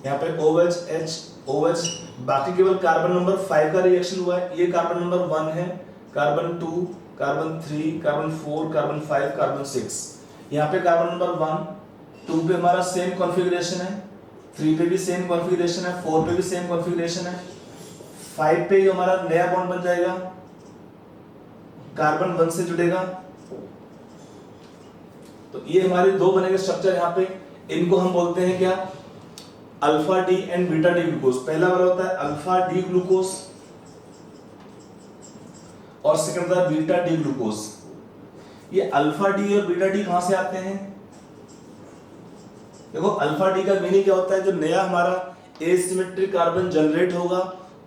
यहाँ पे OH H OH, बाकी केवल कार्बन नंबर 5 का रिएक्शन हुआ है। ये कार्बन नंबर 1 है, carbon 2, carbon 3, carbon 4, carbon 5, carbon 6। यहाँ पे कार्बन नंबर 1, 2 पे हमारा सेम कॉन्फ़िगरेशन है, 3 पे भी सेम कॉन्फ़िगरेशन है, 4 पे भी सेम कॉन्फ़िगरेशन है, 5 पे जो हमारा नया बॉन्ड बन जाएगा कार्बन 1 से जुड़ेगा। तो ये हमारे 2 बनेंगे स्ट्रक्चर यहाँ पे। इनको हम बोलते हैं क्या, alpha D and beta D glucose. पहला वाला होता है अल्फा डी ग्लूकोज और सेकंड होता है बीटा डी ग्लूकोज। ये अल्फा डी और बीटा डी कहां से आते हैं, देखो अल्फा डी का मीनिंग क्या होता है, जो नया हमारा एसिमेट्रिक कार्बन जनरेट होगा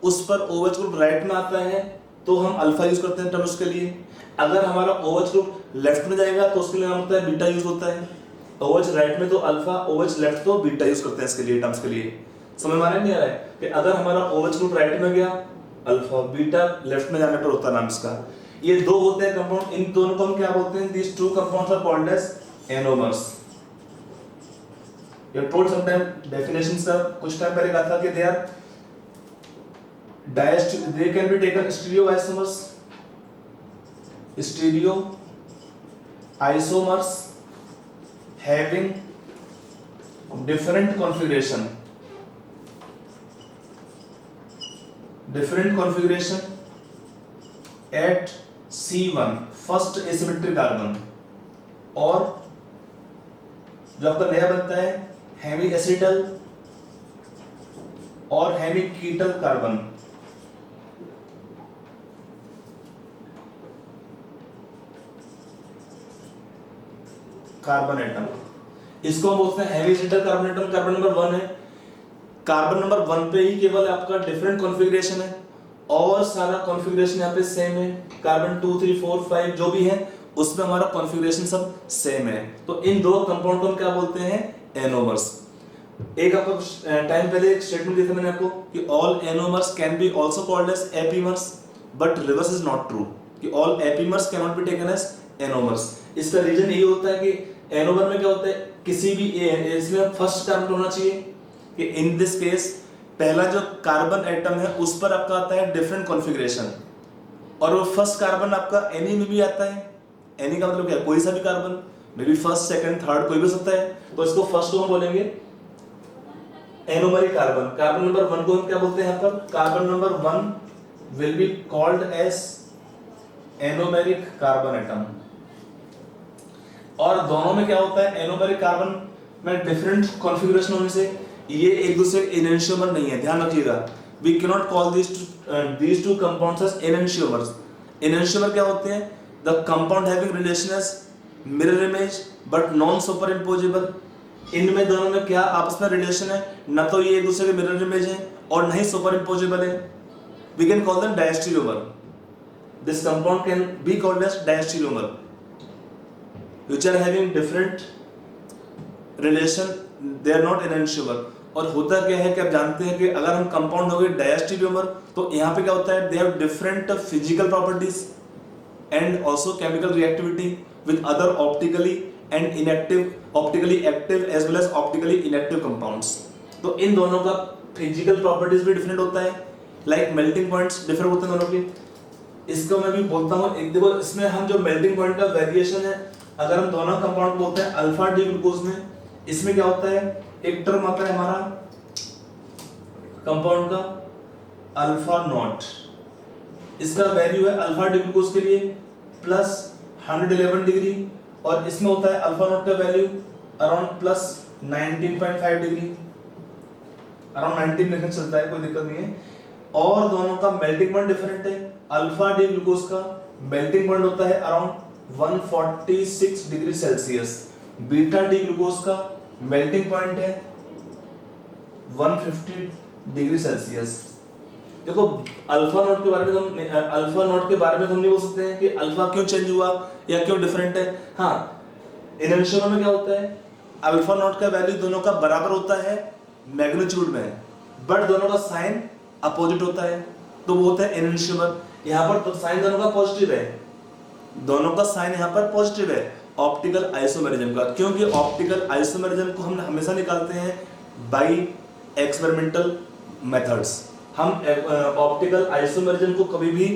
उस पर OH ग्रुप राइट में आता है तो हम अल्फा यूज करते हैं टर्म उसके लिए। अगर हमारा OH ग्रुप लेफ्ट में जाएगा तो उसके लिए नाम होता है बीटा यूज होता है। OH राइट में तो अल्फा, OH लेफ्ट तो बीटा यूज करते हैं इसके लिए, टर्म्स के लिए। समझ में नहीं आ रहा है कि अगर हमारा OH ग्रुप राइट में गया अल्फा, बीटा लेफ्ट में जाने पर होता है नाम इसका। ये 2 होते हैं कंपाउंड, इन दोनों को हम क्या बोलते हैं, these 2 compounds are called as anomers. ये टोल्ड समटाइम डेफिनेशन सर कुछ टाइम पहले कहा था कि they are they can be taken stereoisomers having different configuration at C1 first asymmetric carbon, और जो आपका नया बनता है हेमी एसिटल और hemi ketal carbon, carbon atom, इसको हम बोलते हैं hemi acetal carbon atom. Carbon number 1 है, कार्बन नंबर 1 पे ही केवल आपका डिफरेंट कॉन्फ़िगरेशन है और सारा कॉन्फ़िगरेशन यहाँ पे सेम है। कार्बन 2 3 4 5 जो भी है उसमें हमारा कॉन्फ़िगरेशन सब सेम है। तो इन दो कंपाउंड को हम क्या बोलते हैं? एनोमर्स। एक आपको टाइम पहले एक स्टेटमेंट दिया था मैंने आपको कि all anomers can be also called as epimers, but reverse is not true कि all epimers can not be taken as anomers. इसका रीजन ये होता है कि एनोमर में क्या होता है, किसी भी इसमें फर्स्ट कार्बन होना चाहिए कि इन दिस केस पहला जो कार्बन एटम है उस पर आपका आता है डिफरेंट कॉन्फ़िगरेशन, और वो फर्स्ट कार्बन आपका एनी में भी आता है। एनी का मतलब क्या, कोई सा भी carbon, may be first second third कोई भी हो सकता है, तो इसको फर्स्ट को हम बोलेंगे एनोमरिक कार्बन। कार्बन नंबर 1 को हम क्या बोलते हैं यहाँ पर? Carbon number 1 will be called as anomeric carbon atom. और दोनों में क्या होता है, एनोमेरिक कार्बन में डिफरेंट कॉन्फ़िगरेशन होने से ये एक दूसरे के एनंशियोमर नहीं है, ध्यान रखिएगा। We can not call these two compounds as enantiomers। enantiomer क्या होते हैं? The compound having relation as mirror image but non superimposable। इनमें दोनों में क्या आपस में रिलेशन है, न तो ये एक दूसरे के मिरर इमेज है और न ही सुपर इम्पोजेबल है। We can call them diastereomer. This compound can be called as diastereomer which are having different relation, they are not enantiomer। और होता क्या है कि आप जानते हैं कि अगर हम कंपाउंड हो गए डायस्टेरियोमर तो यहाँ पे क्या होता है, they have different physical properties and also chemical reactivity with other optically and inactive, optically active as well as optically inactive compounds. तो इन दोनों का फिजिकल प्रॉपर्टीज भी डिफरेंट होता है, लाइक मेल्टिंग पॉइंट्स डिफरेंट होते हैं दोनों के। इसको मैं भी बोलता हूँ, एक देखो इसमें हम जो मेल्टिंग पॉइंट का वेरिएशन है, अगर हम दोनों कंपाउंड बोलते हैं अल्फा डी ग्लूकोज में, इसमें क्या होता है, एक टर्म आता है हमारा कंपाउंड का अल्फा नॉट, इसका वैल्यू है अल्फा डी ग्लूकोज के लिए प्लस 111 डिग्री, और इसमें होता है अल्फा नॉट का value around plus 19.5 degree, around 19 लिखना चलता है, कोई दिक्कत नहीं है। और दोनों का मेल्टिंग पॉइंट डिफरेंट है। अल्फा डी ग्लूकोज का मेल्टिंग पॉइंट होता है around 146 degree Celsius, beta D glucose का मेल्टिंग पॉइंट है 150 डिग्री सेल्सियस। देखो अल्फा नॉट के बारे में हम नहीं बोल सकते हैं कि अल्फा क्यों चेंज हुआ या क्यों डिफरेंट है। हाँ, एनंशियोमर में क्या होता है, अल्फा नॉट का वैल्यू दोनों का बराबर होता है मैग्नीट्यूड में, बट दोनों का साइन अपोजिट होता है, तो वो होता है एनंशियोमर। यहाँ पर तो साइन दोनों का पॉजिटिव है, दोनों का साइन यहाँ पर पॉजिटिव है ऑप्टिकल आइसोमेरिज्म का, क्योंकि ऑप्टिकल आइसोमेरिज्म को हम हमेशा निकालते हैं बाय एक्सपेरिमेंटल मेथड्स। हम ऑप्टिकल आइसोमेरिज्म को कभी भी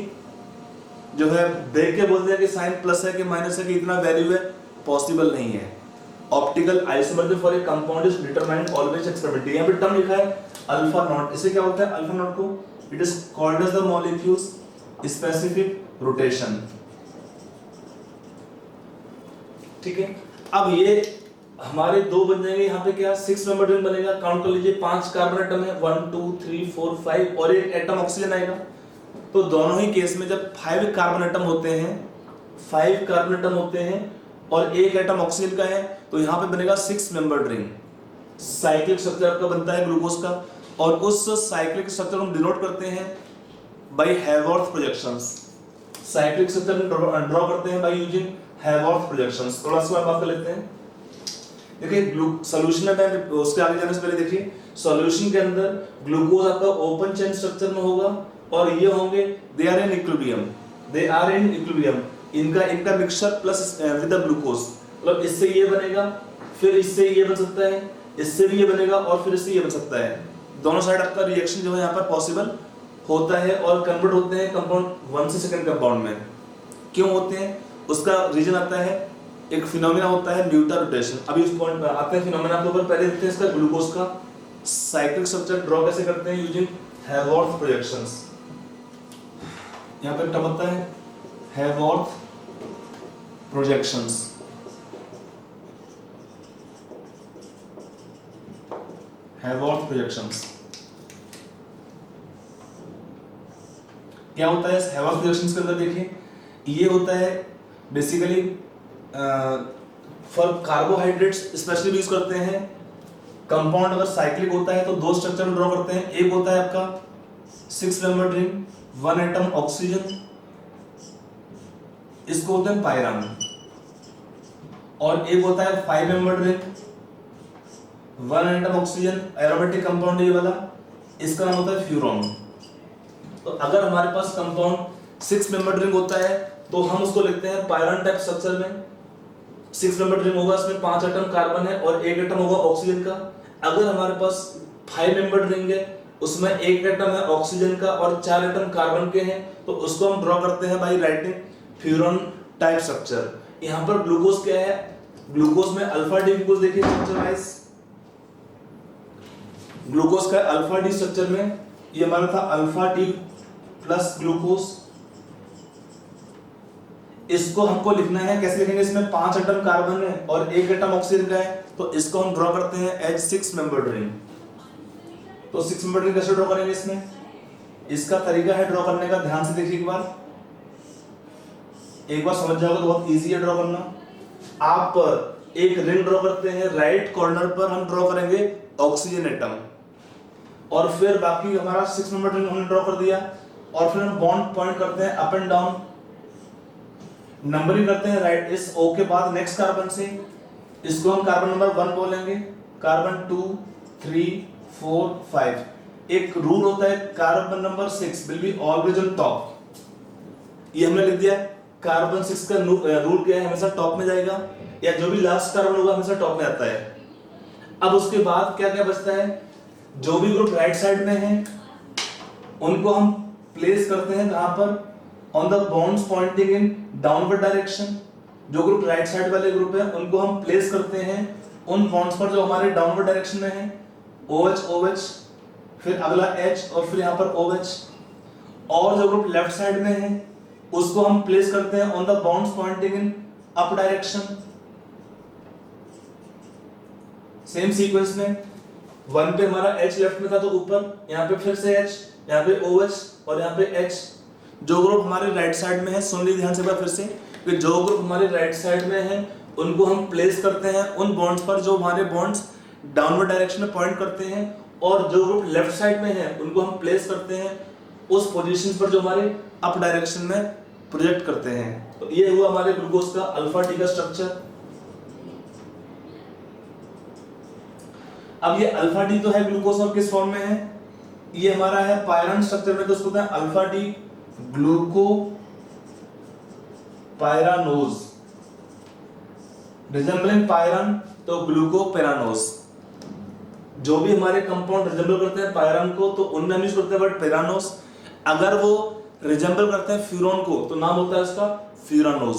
जो है देख के बोलते हैं कि साइन प्लस है कि माइनस है कि इतना वैल्यू है, पॉसिबल नहीं है। Optical isomerism for a compound is determined always experimentally. यहाँ पे टर्म लिखा है अल्फा नॉट, इसे क्या होता है अल्फा नॉट को, it is called as the molecules specific rotation. ठीक है, अब ये हमारे दो बन जाएंगे, यहाँ पे क्या 6 मेंबर रिंग बनेगा, काउंट कर लीजिए 5 कार्बन एटम है, 1 2 3 4 5 और एक एटम ऑक्सीजन आएगा। तो दोनों ही केस में जब 5 कार्बन एटम होते हैं और एक एटम ऑक्सीजन का है, तो यहाँ पे बनेगा 6 मेंबर रिंग। साइक्लिक स्ट्रक्चर आपका बनता है ग्लूकोज का, और उस साइक्लिक स्ट्रक्चर को हम डिनोट करते हैं bye हैवर्थ projections. Cyclic structure draw करते हैं बाय यूजिंग हैवर्थ प्रोजेक्शंस। थोड़ा सा बात कर लेते हैं। देखिए सॉल्यूशन में, उसके आगे जाने से पहले देखिए सॉल्यूशन के अंदर ग्लूकोज आपका ओपन चेन स्ट्रक्चर में होगा और ये होंगे दे आर इन इक्विलिब्रियम, इनका mixture plus with the glucose, मतलब इससे ये बनेगा, फिर इससे ये बन सकता है, इससे भी ये बनेगा और फिर इससे ये बन सकता है। दोनों साइड आपका रिएक्शन जो है यहाँ पर पॉसिबल होता है और कन्वर्ट होते हैं कंपाउंड 1 से सेकंड कंपाउंड में। क्यों होते हैं उसका रीजन आता है, एक फिनोमेना होता है न्यूटन रोटेशन। अभी उस पॉइंट पर आते हैं फिनोमेना के ऊपर। पहले देखते हैं इसका ग्लूकोज का साइक्लिक स्ट्रक्चर ड्रॉ कैसे करते हैं यूजिंग हैवर्थ प्रोजेक्शंस। यहाँ पर टर्म होता है हैवर्थ प्रोजेक्शंस। हैवर्थ प्रोजेक्शंस क्या होता है इस हैवर्थ प्रोजेक्शंस के अंदर? देखिए ये होता है basically for carbohydrates specially use करते हैं। कंपाउंड अगर साइक्लिक होता है तो दो स्ट्रक्चर ड्रॉ करते हैं। एक होता है आपका 6 मेंबर्ड रिंग, 1 एटम ऑक्सीजन, इसको होता है पायरान। और एक होता है 5 membered ring, 1 atom oxygen, aromatic compound ये वाला, इसका नाम होता है फ्यूरॉन। तो अगर हमारे पास कंपाउंड 6 मेंबर्ड रिंग होता है तो हम उसको लिखते हैं पायरान टाइप स्ट्रक्चर में। 6 मेंबर्ड रिंग होगा, इसमें 5 एटम कार्बन है और 1 एटम होगा ऑक्सीजन का। अगर हमारे पास 5 मेंबर्ड रिंग है, उसमें 1 एटम है ऑक्सीजन का और 4 एटम कार्बन के हैं, तो उसको हम ड्रॉ करते हैं by writing furan type structure. यहाँ पर ग्लूकोज क्या है? ग्लूकोज में अल्फा डी ग्लूकोज देखिए स्ट्रक्चर वाइज। ग्लूकोज का अल्फा डी स्ट्रक्चर में ये हमारा था अल्फा डी प्लस ग्लूकोज। इसको हमको लिखना है, कैसे लिखेंगे? इसमें 5 एटम कार्बन है और 1 एटम ऑक्सीजन का है, तो इसको हम ड्रॉ करते हैं एज 6 मेंबर्ड रिंग। तो 6 मेंबर्ड रिंग कैसे ड्रॉ करेंगे? इसमें इसका तरीका है ड्रॉ करने का, ध्यान से देखिए एक बार समझ जाओगे तो बहुत इजी है ड्रॉ करना। आप एक रिंग ड्रॉ करते हैं, राइट कॉर्नर पर हम ड्रॉ करेंगे ऑक्सीजन एटम, और फिर बाकी हमारा 6 मेंबर्ड रिंग हमने ड्रॉ कर दिया, और फिर हम बॉन्ड पॉइंट करते हैं अप एंड डाउन, नंबरिंग करते हैं राइट इस ओ के बाद नेक्स्ट कार्बन से। इसको हम कार्बन नंबर 1 बोलेंगे, कार्बन 2 3 4 5। एक रूल होता है carbon number 6 will be always on top, ये हमने लिख दिया। कार्बन 6 का रूल क्या है? हमेशा टॉप में जाएगा, या जो भी लास्ट कार्बन होगा हमेशा टॉप में आता है। अब उसके बाद क्या क्या बचता है? जो भी ग्रुप राइट साइड में है उनको हम प्लेस करते हैं कहां पर? On the bonds pointing in downward direction. जो ग्रुप राइट साइड वाले ग्रुप है उनको हम प्लेस करते हैं उन बॉन्ड्स पर जो हमारे डाउनवर्ड डायरेक्शन में है, OH OH, फिर अगला H और फिर यहां पर OH। और जो ग्रुप लेफ्ट साइड में है उसको हम प्लेस करते हैं on the bonds pointing in up direction. Same sequence में 1 पे हमारा H लेफ्ट में था तो ऊपर, यहाँ पे फिर से H, यहाँ पे OH और यहाँ पे H। जो ग्रुप हमारे राइट साइड में है, सुन लीजिए ध्यान से फिर से, कि जो ग्रुप हमारे राइट साइड में है उनको हम प्लेस करते हैं उन बॉन्ड्स पर जो हमारे बॉन्ड्स डाउनवर्ड डायरेक्शन में पॉइंट करते हैं, और जो ग्रुप लेफ्ट साइड में है उनको हम प्लेस करते हैं उस पोजीशन पर जो हमारे अप डायरेक्शन में प्रोजेक्ट करते हैं। तो ये हुआ हमारे ग्लूकोज का अल्फा डी का स्ट्रक्चर। अब ये अल्फा डी तो है ग्लूकोज, और किस फॉर्म में है? ये हमारा है पायरन स्ट्रक्चर में, तो उसको कहते हैं अल्फा डी ग्लूको पायरानोज, रिजेंबलिंग पायरन तो ग्लूको पेरानोज। जो भी हमारे कंपाउंड रिजेंबल करते हैं पायरन को तो उनमें हम यूज करते हैं वर्ड पेरानोज। अगर वो रिजेंबल करते हैं फ्यूरॉन को तो नाम होता है उसका फ्यूरानोज,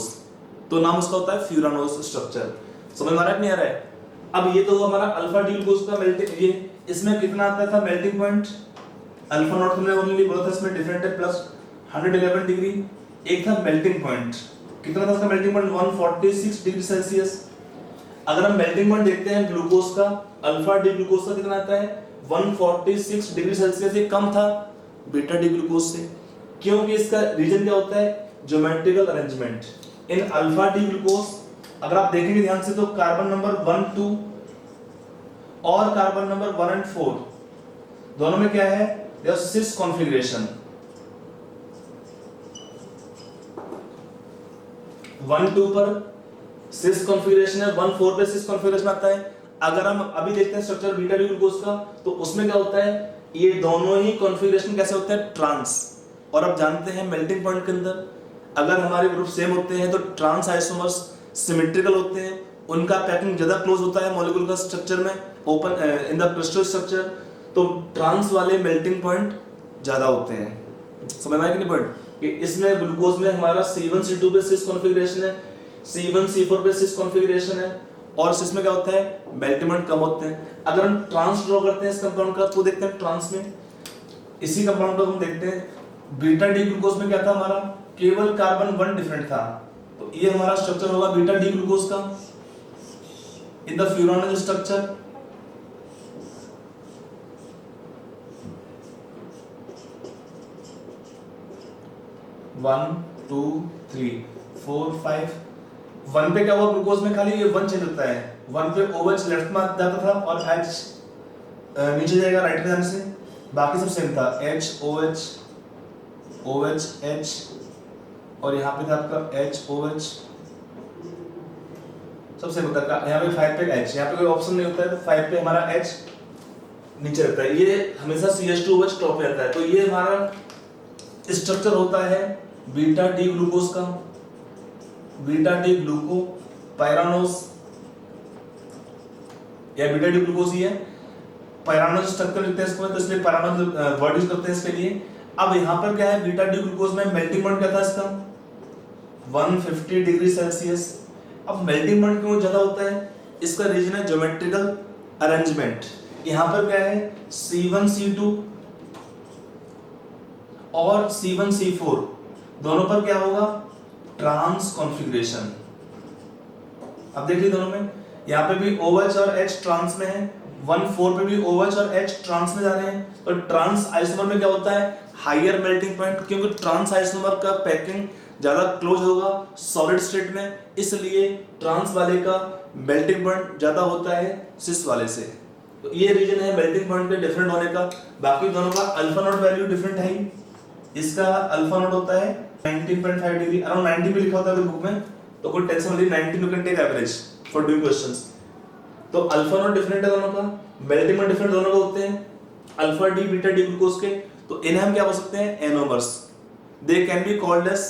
तो नाम उसका होता है फ्यूरानोज स्ट्रक्चर। समझ में आ रहा है नहीं आ रहा है? अब ये तो हमारा अल्फा डी ग्लूकोज का मेल्टिंग, ये इसमें कितना आता था मेल्टिंग पॉइंट? अल्फा नॉट हमने ओनली बोला था इसमें डिफरेंट है प्लस 111 डिग्री। एक था मेल्टिंग पॉइंट, कितना था उसका मेल्टिंग पॉइंट? 146 degree Celsius. अगर हम मेल्टिंग पॉइंट देखते हैं ग्लूकोज का, अल्फा डी ग्लूकोज का कितना आता है? 146 डिग्री सेल्सियस। ये कम था बीटा डी ग्लूकोज से, क्योंकि इसका रीजन क्या होता है? Geometrical arrangement. In alpha D glucose अगर आप देखेंगे ध्यान से तो कार्बन नंबर 1 2 और कार्बन नंबर 1 एंड 4 दोनों में क्या है? There sis configuration. 1 2 पर सिस कॉन्फ़िगरेशन है, 1 4 पे सिस कॉन्फ़िगरेशन आता है। अगर हम अभी देखते हैं स्ट्रक्चर बीटा डी ग्लूकोज का, तो उसमें क्या होता है? ये दोनों ही कॉन्फ़िगरेशन कैसे होते हैं? ट्रांस। और अब जानते हैं मेल्टिंग पॉइंट के अंदर अगर हमारे ग्रुप सेम होते हैं तो ट्रांस आइसोमर्स सिमेट्रिकल होते हैं, उनका पैकिंग ज्यादा क्लोज होता है मॉलिक्यूल का स्ट्रक्चर में, open in the crystal structure. तो ट्रांस वाले मेल्टिंग पॉइंट ज्यादा होते हैं। समझ में आया कि नहीं पॉइंट कि इसमें ग्लूकोज में हमारा C1C2 पे सिस कॉन्फ़िगरेशन है, C1C4 पे सिस कॉन्फ़िगरेशन है, और सिस में क्या होता है मेल्टिंग कम होते हैं। अगर हम ट्रांस ड्रॉ करते हैं इस कंपाउंड का तो देखते हैं ट्रांस में इसी कंपाउंड को हम देखते हैं बीटा डी ग्लूकोज में क्या था हमारा केवल कार्बन 1 डिफरेंट था, तो ये हमारा स्ट्रक्चर होगा बीटा डी ग्लूकोज का in the furanose structure. One two three four five, one पे क्या हुआ ग्लूकोज में खाली ये वन चेंज होता है, वन पे OH लेफ्ट में जाता था और H नीचे जाएगा राइट में जाने से, बाकी सब सेम था H OH OH H और यहाँ पे था आपका H OH सब सेम होता है। यहाँ पे 5 पे H, यहाँ पे कोई ऑप्शन नहीं होता है तो 5 पे हमारा H नीचे रहता है, ये हमेशा CH2OH टॉप पे रहता है। तो ये हमारा स्ट्रक्चर होता है बीटा डी ग्लूकोज का, बीटा डी ग्लूको पायरानोस या बीटा डी ग्लूकोज ही है, पायरानोस स्ट्रक्चर लिखते हैं इसको तो इसलिए पायरानोस वर्ड यूज करते हैं इसके लिए। अब यहाँ पर क्या है बीटा डी ग्लूकोज में मेल्टिंग पॉइंट क्या था इसका 150 डिग्री सेल्सियस। अब मेल्टिंग पॉइंट क्यों ज्यादा होता है, इसका रीजन है ज्योमेट्रिकल अरेंजमेंट। यहाँ पर क्या है C1C2 और C1C4 दोनों पर क्या होगा ट्रांस कॉन्फ़िगरेशन। अब देखिए दोनों में यहाँ पे भी OH और H ट्रांस में है, 1,4 पे भी OH और H ट्रांस में जा रहे हैं। तो ट्रांस आइसोमर में क्या होता है हायर मेल्टिंग पॉइंट, क्योंकि ट्रांस आइसोमर का पैकिंग ज्यादा क्लोज होगा सॉलिड स्टेट में, इसलिए ट्रांस वाले का मेल्टिंग पॉइंट ज्यादा होता है सिस वाले से। तो ये रीजन है मेल्टिंग पॉइंट के डिफरेंट होने का। बाकी दोनों का अल्फा नोट वैल्यू डिफरेंट है, इसका अल्फा नोट होता है 19.5 डिग्री, अराउंड 90 भी लिखा होता है बुक में, तो कोई टेंशन वाली 19 you can take average for doing questions. तो अल्फा नोट डिफरेंट है दोनों का, मेल्टिंग पॉइंट डिफरेंट दोनों का होते हैं alpha D beta D glucose के। तो इन्हें हम क्या बोल सकते हैं anomers, they can be called as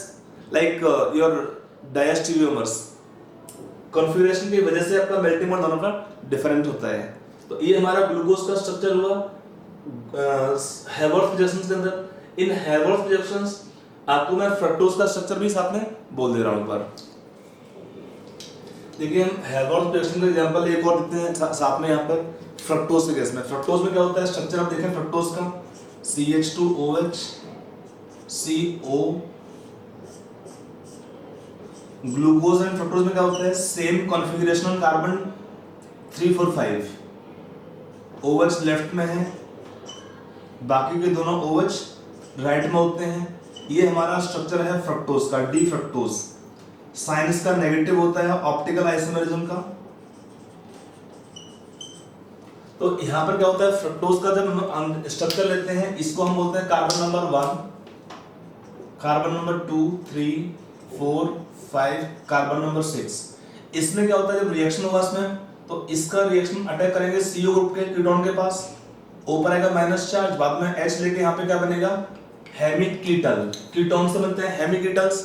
like your diastereomers. Configuration की वजह से आपका मेल्टिंग पॉइंट दोनों का डिफरेंट होता है। तो ये हमारा ग्लूकोज का स्ट्रक्चर हुआ हैवर्थ रिएक्शंस के अंदर। इन हैवर्थ रिएक्शंस आपको मैं फ्रक्टोज का स्ट्रक्चर भी साथ में बोल दे रहा हूं एक बार। देखिए हम हैवर्थ रिएक्शन का एग्जांपल एक और देते हैं साथ में यहाँ पर फ्रक्टोज के केस में। फ्रक्टोज में क्या होता है स्ट्रक्चर आप देखें फ्रक्टोज का CH2OH CO। Glucose and fructose में क्या होता है same configuration on carbon 3 4 5, OH left में है बाकी के दोनों OH राइट में होते हैं। ये हमारा स्ट्रक्चर है फ्रक्टोज का डी फ्रक्टोज। साइन इसका नेगेटिव होता है ऑप्टिकल आइसोमेरिज्म का। तो यहाँ पर क्या होता है फ्रक्टोज का जब हम स्ट्रक्चर लेते हैं इसको हम बोलते हैं carbon number 1, carbon number 2 3 4 5, carbon number 6। इसमें क्या होता है जब रिएक्शन होगा इसमें तो इसका रिएक्शन अटैक करेंगे CO ग्रुप के कीटोन के पास, ऊपर आएगा माइनस चार्ज, बाद में H लेके यहाँ पे क्या बनेगा हेमिकीटल। कीटोन से बनते हैं हेमिकीटल्स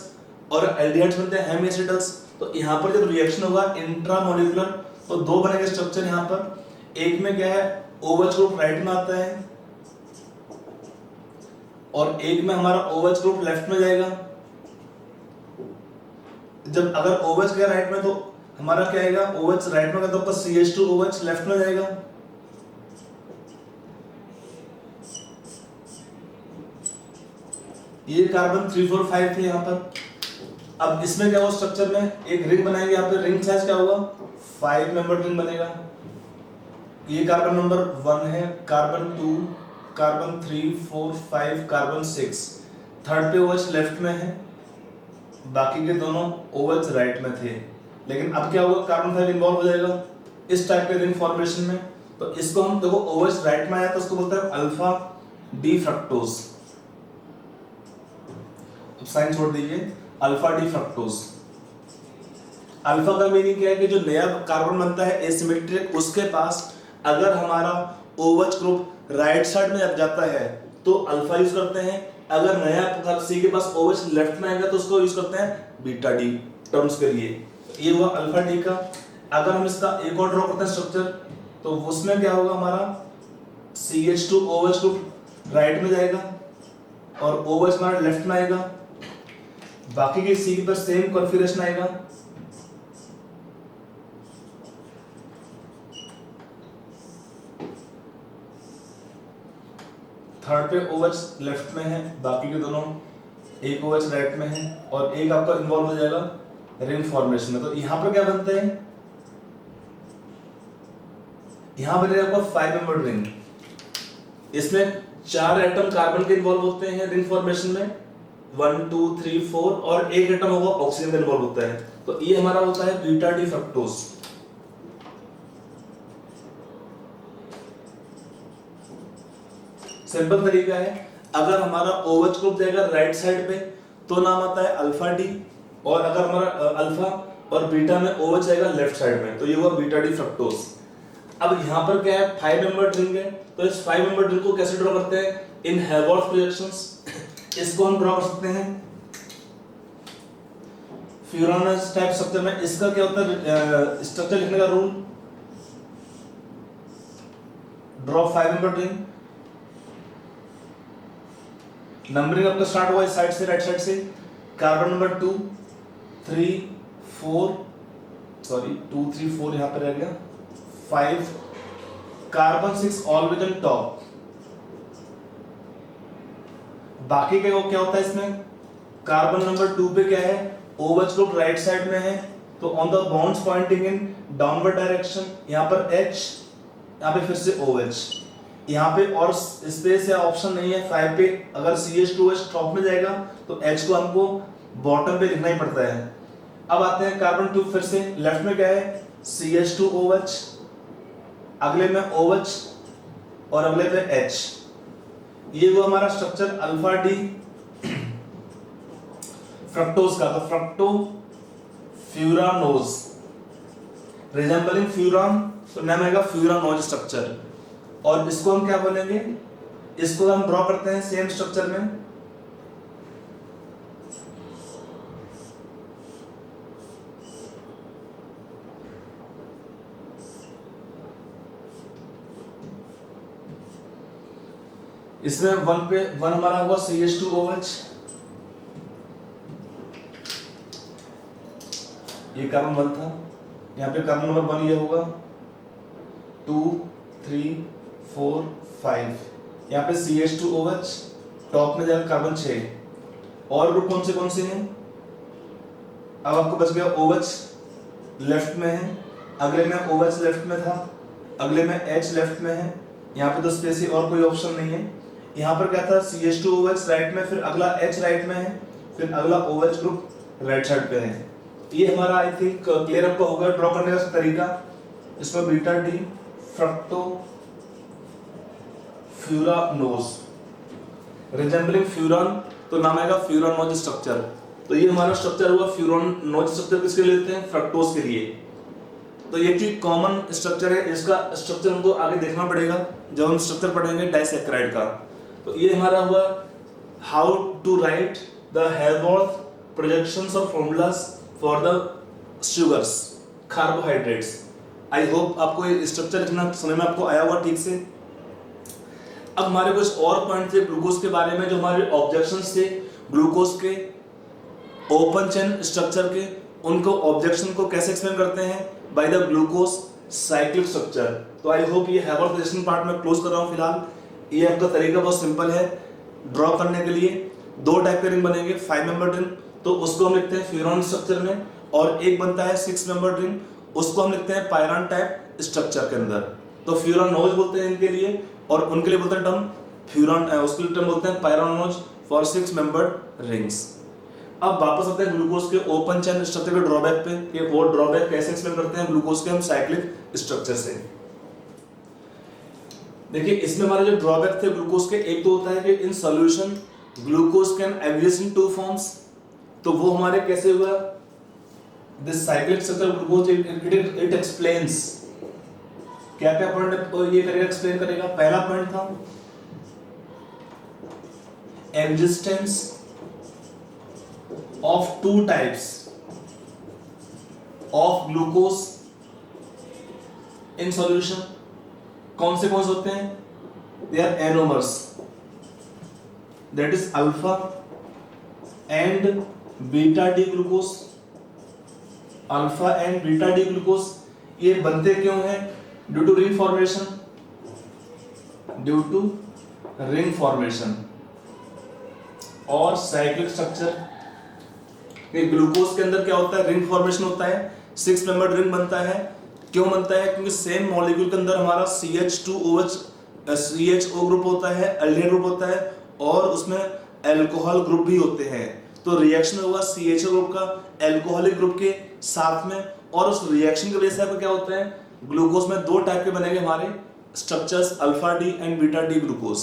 और एल्डिहाइड्स बनते हैं हेमिएसिटल्स। तो यहाँ पर जब रिएक्शन होगा इंट्रामोलिकुलर तो दो बनेंगे स्ट्रक्चर यहाँ पर। एक में क्या है OH ग्रुप राइट में आता है और एक में हमारा OH ग्रुप लेफ्ट में जाएगा। जब अगर OH गया राइट में तो हमारा क्या आएगा OH राइट में तो आपका CH2OH लेफ्ट में जाएगा। ये कार्बन 3 4 5 थे यहाँ पर। अब इसमें क्या होगा स्ट्रक्चर में एक रिंग बनाएंगे, यहाँ पे रिंग साइज क्या होगा 5 मेंबर रिंग बनेगा। ये कार्बन नंबर 1 है, कार्बन 2, कार्बन 3 4 5, कार्बन 6। थर्ड पे OH लेफ्ट में है, बाकी के दोनों OH राइट में थे। लेकिन अब क्या होगा कार्बन 5 इन्वॉल्व हो जाएगा इस टाइप के रिंग फॉर्मेशन में। तो इसको हम देखो OH राइट में आया तो उसको बोलते हैं अल्फा डी फ्रक्टोज। अब साइन छोड़ दीजिए अल्फा डी फ्रक्टोज। अल्फा का मीनिंग क्या है कि जो नया कार्बन बनता है एसिमेट्रिक उसके पास अगर हमारा OH ग्रुप राइट साइड में जाता है तो अल्फा यूज करते हैं, अगर नया C के पास OH लेफ्ट में आएगा तो उसको यूज करते हैं बीटा डी टर्म्स के लिए। ये हुआ अल्फा डी का। अगर हम इसका एक और ड्रॉ करते हैं स्ट्रक्चर तो उसमें क्या होगा हमारा CH2OH ग्रुप राइट में जाएगा और OH हमारा लेफ्ट में आएगा, बाकी के C पर सेम कॉन्फ़िगरेशन आएगा। थर्ड पे OH लेफ्ट में है, बाकी के दोनों एक OH राइट में है और एक आपका इन्वॉल्व हो जाएगा रिंग फॉर्मेशन में। तो यहाँ पर क्या बनता है, यहाँ बनेगा आपका 5 मेंबर रिंग। इसमें 4 एटम कार्बन के इन्वॉल्व होते हैं रिंग फॉर्मेशन में, 1 2 3 4, और एक एटम होगा ऑक्सीजन का इन्वॉल्व होता है। तो ये हमारा होता है बीटा डी फ्रक्टोज। सिंपल तरीका है, अगर हमारा OH ग्रुप जाएगा राइट साइड पे तो नाम आता है अल्फा डी, और अगर हमारा अल्फा और बीटा में OH जाएगा लेफ्ट साइड में तो ये हुआ बीटा डी फ्रक्टोज। अब यहाँ पर क्या है, 5 मेंबर रिंग है, तो इस 5 मेंबर रिंग को कैसे ड्रॉ करते हैं, इन हेवर्थ प्रोजेक्शंस। इसको हम ड्रॉ कर सकते हैं फ्यूरानस टाइप स्ट्रक्चर में। इसका क्या होता है स्ट्रक्चर लिखने का rule, draw 5 member ring. Numbering आपका स्टार्ट हुआ इस साइड से, राइट साइड से, कार्बन नंबर 2 3 4, सॉरी 2 3 4 यहां पर रह गया, 5, कार्बन 6 ऑलवेज ऑन टॉप। बाकी के क्या होता है इसमें, कार्बन नंबर 2 पे क्या है, OH ग्रुप राइट साइड में है, तो on the bonds pointing in downward direction, यहां पर H, यहां पे फिर से OH, यहाँ पे और स्पेस या ऑप्शन नहीं है 5 पे। अगर CH2OH टॉप में जाएगा तो H को हमको बॉटम पे लिखना ही पड़ता है। अब आते हैं कार्बन 2, फिर से लेफ्ट में क्या है CH2OH, अगले में OH और अगले पे H। ये वो हमारा स्ट्रक्चर अल्फा डी फ्रक्टोज का, तो फ्रक्टो फ्यूरानोज रिजेंबलिंग फ्यूरान, तो नाम आएगा फ्यूरानोज स्ट्रक्चर। और इसको हम क्या बोलेंगे, इसको हम ड्रॉ करते हैं सेम स्ट्रक्चर में। इसमें 1 पे 1 हमारा हुआ CH2OH, ये कार्बन 1 था, यहाँ पे कार्बन नंबर 1 ये होगा, 2 3 4 5, यहाँ पे CH2OH, टॉप में जाएगा कार्बन 6। और ग्रुप कौन से हैं, अब आपको बच गया OH लेफ्ट में है, अगले में OH लेफ्ट में था, अगले में H लेफ्ट में है, यहाँ पे तो स्पेस ही और कोई ऑप्शन नहीं है। यहाँ पर क्या था CH2OH राइट में, फिर अगला H राइट में है, फिर अगला OH ग्रुप राइट साइड पे है। ये हमारा आई थिंक क्लियर आपको होगा ड्रॉ करने का तरीका। इसमें beta D fructo furanose resembling furan, तो नाम आएगा फ्यूरानोज स्ट्रक्चर। तो ये हमारा स्ट्रक्चर हुआ फ्यूरानोज स्ट्रक्चर, किसके लिए लेते हैं, फ्रक्टोज के लिए। तो ये चीज कॉमन स्ट्रक्चर है, इसका स्ट्रक्चर हमको आगे देखना पड़ेगा जब हम स्ट्रक्चर पढ़ेंगे डाइसैकेराइड का। तो ये हमारा हुआ how to write the Haworth projections of formulas for the sugars, carbohydrates. I hope आपको ये स्ट्रक्चर लिखना समझ में आपको आया होगा ठीक से। अब हमारे कुछ और पॉइंट थे ग्लूकोज के बारे में, जो हमारे ऑब्जेक्शंस थे ग्लूकोज के ओपन चेन स्ट्रक्चर के, उनको ऑब्जेक्शन को कैसे एक्सप्लेन करते हैं, by the glucose cyclic structure. तो आई होप ये हेवर्थ प्रोजेक्शन पार्ट में क्लोज कर रहा हूँ फिलहाल। ये आपका तरीका बहुत सिंपल है ड्रॉ करने के लिए। 2 टाइप के रिंग बनेंगे, 5 मेंबर रिंग, तो उसको हम लिखते हैं फ्यूरॉन स्ट्रक्चर में, और एक बनता है 6 मेंबर रिंग, उसको हम लिखते हैं पायरॉन टाइप स्ट्रक्चर के अंदर। तो फ्यूरानोज बोलते हैं इनके लिए, और उनके लिए बोलते हैं टर्म फ्यूरॉन, उसके लिए टर्म बोलते हैं पायरॉनोज फॉर 6 मेंबर्ड रिंग्स। अब वापस आते हैं ग्लूकोज के ओपन चेन स्ट्रक्चर के ड्रॉबैक पे, कि वो ड्रॉबैक कैसे एक्सप्लेन करते हैं ग्लूकोज के हम साइक्लिक स्ट्रक्चर से। देखिए इसमें हमारे जो ड्रॉबैक थे ग्लूकोज के, एक तो होता है कि in solution glucose can exist in 2 forms, तो वो हमारे कैसे हुआ, this cyclic structure glucose it explains क्या क्या पॉइंट ये करेगा, एक्सप्लेन करेगा। पहला पॉइंट था existence of 2 types of glucose in solution। कौन से होते हैं, they are anomers। That is alpha and beta D glucose. Alpha and beta D glucose ये बनते क्यों हैं? Due to ring formation, due to ring formation और साइक्लिक स्ट्रक्चर। ग्लूकोज के अंदर क्या होता है? रिंग फॉर्मेशन होता है, 6 मेंबर्ड रिंग बनता है। क्यों बनता है? क्योंकि सेम मॉलिक्यूल के अंदर हमारा CH2OH CHO ग्रुप होता है, एल्डिहाइड ग्रुप होता है और उसमें अल्कोहल ग्रुप भी होते हैं। तो रिएक्शन होगा CHO ग्रुप का अल्कोहलिक ग्रुप के साथ में, और उस रिएक्शन की वजह से आपको क्या होता है? ग्लूकोज में 2 टाइप के बनेंगे हमारे structures, alpha D and beta D glucose.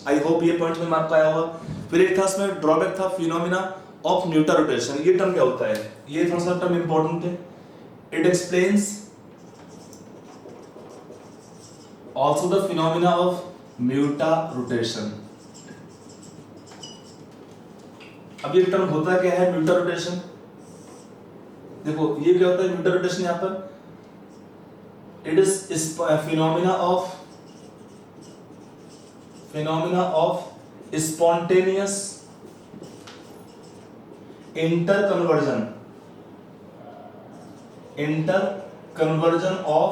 I hope ये पॉइंट में आपको आया होगा। फिर एक था इसमें ड्रॉबैक था, फिनोमिना ऑफ म्यूटा रोटेशन। ये टर्म क्या होता है? ये थोड़ा सा टर्म इंपॉर्टेंट है। It explains also the phenomena of muta rotation। अब ये टर्म होता क्या है म्यूटा रोटेशन? देखो ये क्या होता है म्यूटा रोटेशन? यहां पर it is phenomena of spontaneous interconversion of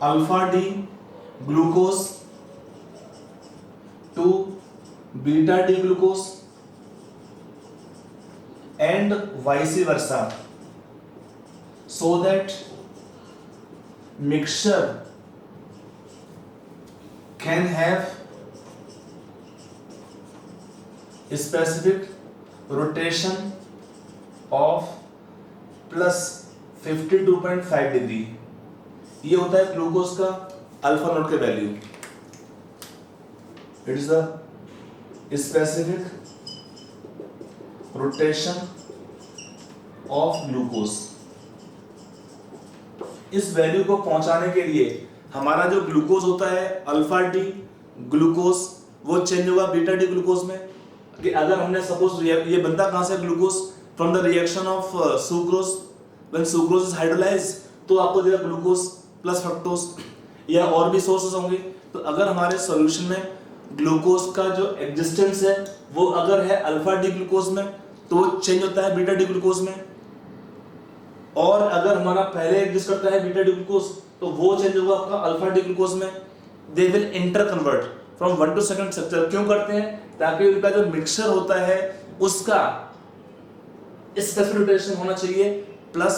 alpha D glucose to beta D glucose and vice versa, so that mixture can have specific rotation of plus 52.5 degree. ये होता है ग्लूकोज का अल्फा नोट के value. It is the specific rotation of glucose. इस वैल्यू को पहुंचाने के लिए हमारा जो ग्लूकोज होता है अल्फा डी ग्लूकोज, वो चेंज होगा बीटा डी ग्लूकोज में। कि अगर हमने सपोज ये बनता कहां से glucose? From the reaction of sucrose, when sucrose is hydrolysed तो आपको देगा ग्लूकोज प्लस फ्रक्टोज, या और भी सोर्सेस होंगे। तो अगर हमारे सॉल्यूशन में ग्लूकोज का जो एग्जिस्टेंस है वो अगर है अल्फा डी ग्लूकोज में तो वो चेंज होता है बीटा डी ग्लूकोज में, और अगर हमारा पहले एग्जिस्ट करता है बीटा डी ग्लूकोज तो वो चेंज होगा आपका अल्फा डी ग्लूकोज में। They will inter convert from 1 to 2nd structure. क्यों करते हैं? ताकि उनका जो मिक्सचर होता है उसका स्पेसिफिक रोटेशन होना चाहिए प्लस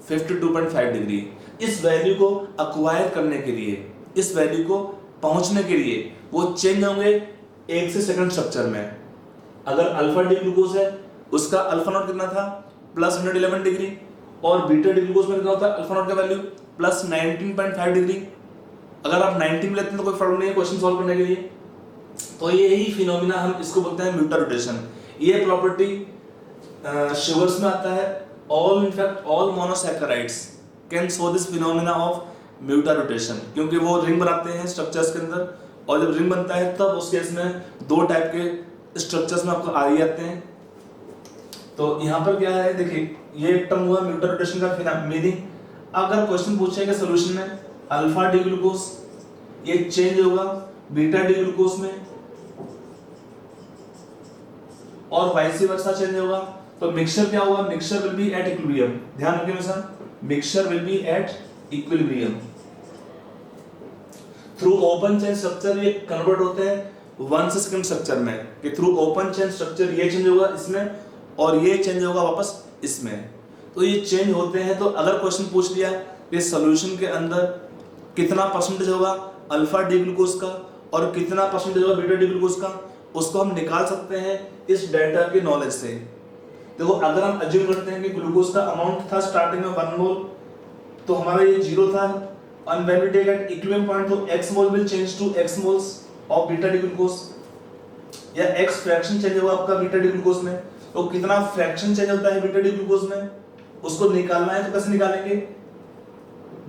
52.5 डिग्री। इस वैल्यू को अक्वायर करने के लिए, इस वैल्यू को पहुंचने के लिए वो चेंज होंगे 1 से 2nd स्ट्रक्चर में। अगर अल्फा डी ग्लूकोज है उसका अल्फा नॉट कितना था? प्लस 111 डिग्री, और बीटा डी ग्लूकोज में कितना होता है अल्फा नॉट का वैल्यू? Plus 19.5 degree. अगर आप 19 लेते हैं तो कोई प्रॉब्लम नहीं है क्वेश्चन सॉल्व करने के लिए। तो यही फिनोमिना हम इसको बोलते हैं म्यूटा रोटेशन। ये प्रॉपर्टी शुगर्स में आता है। All in fact all monosaccharides can show this phenomena of mutarotation, क्योंकि वो रिंग बनाते हैं स्ट्रक्चर्स के अंदर, और जब रिंग बनता है तब उस केस में 2 टाइप के स्ट्रक्चर्स में आपको आ ही जाते हैं। तो यहाँ पर क्या है, देखिए ये टर्म हुआ म्यूटा रोटेशन का मीनिंग। अगर क्वेश्चन पूछेगा सॉल्यूशन में अल्फा डी ग्लूकोज ये चेंज होगा बीटा डी ग्लूकोज में, और वाइस वर्सा चेंज होगा, तो मिक्सचर क्या होगा? Mixture will be at equilibrium. ध्यान रखिए sir, mixture will be at equilibrium. Through open chain structure ये कन्वर्ट होते हैं 1 से 2nd स्ट्रक्चर में, कि थ्रू ओपन चेन स्ट्रक्चर ये चेंज होगा इसमें और ये चेंज होगा वापस इसमें। तो ये चेंज होते हैं। तो अगर क्वेश्चन पूछ लिया कि सॉल्यूशन के अंदर कितना परसेंटेज होगा अल्फा डी ग्लूकोज का और कितना परसेंटेज होगा बीटा डी ग्लूकोज का, उसको हम निकाल सकते हैं इस डेटा के नॉलेज से। देखो अगर हम अज्यूम करते हैं कि ग्लूकोज का अमाउंट था स्टार्टिंग में 1 मोल, तो हमारा ये 0 था, and when we take at equilibrium point तो x mole will change to x moles of beta D glucose, या x फ्रैक्शन चेंज होगा आपका बीटा डी ग्लूकोज में। तो कितना फ्रैक्शन चेंज होता है बीटा डी ग्लूकोज में, उसको निकालना है। तो कैसे निकालेंगे?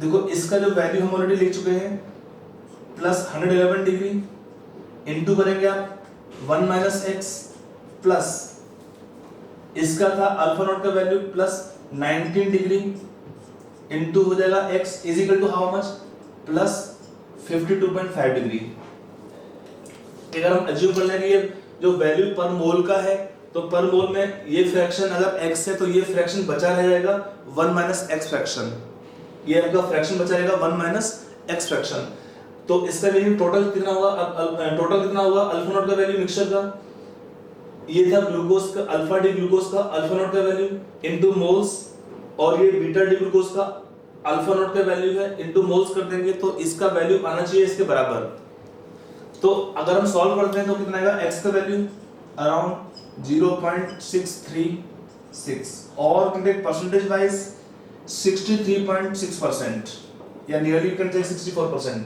देखो इसका जो वैल्यू हम ऑलरेडी लिख चुके हैं प्लस 111 डिग्री इनटू करेंगे आप 1 माइनस एक्स, प्लस इसका था अल्फा नॉट का वैल्यू प्लस 19 डिग्री इनटू हो जाएगा x is equal to how much? Plus 52.5 degree. अगर हम अज्यूम कर लें कि ये जो वैल्यू पर मोल का है, तो पर मोल में ये फ्रैक्शन अगर x है तो ये फ्रैक्शन बचा रह जाएगा 1 माइनस x फ्रैक्शन, ये आपका फ्रैक्शन बचा रहेगा 1 माइनस x फ्रैक्शन। तो इसका मीनिंग टोटल कितना होगा, टोटल कितना होगा अल्फा नॉट का वैल्यू मिक्सचर का, ये था ग्लूकोज का अल्फा डी ग्लूकोज का अल्फा नॉट का वैल्यू इनटू मोल्स, और ये बीटा डी ग्लूकोज का अल्फा नॉट का वैल्यू है इनटू मोल्स कर देंगे तो इसका वैल्यू आना चाहिए इसके बराबर। तो अगर हम सॉल्व करते हैं तो कितना आएगा, x का वैल्यू अराउंड 0.636 और परसेंटेज वाइज 63.6% या नियरली यू कैन टेक 64%।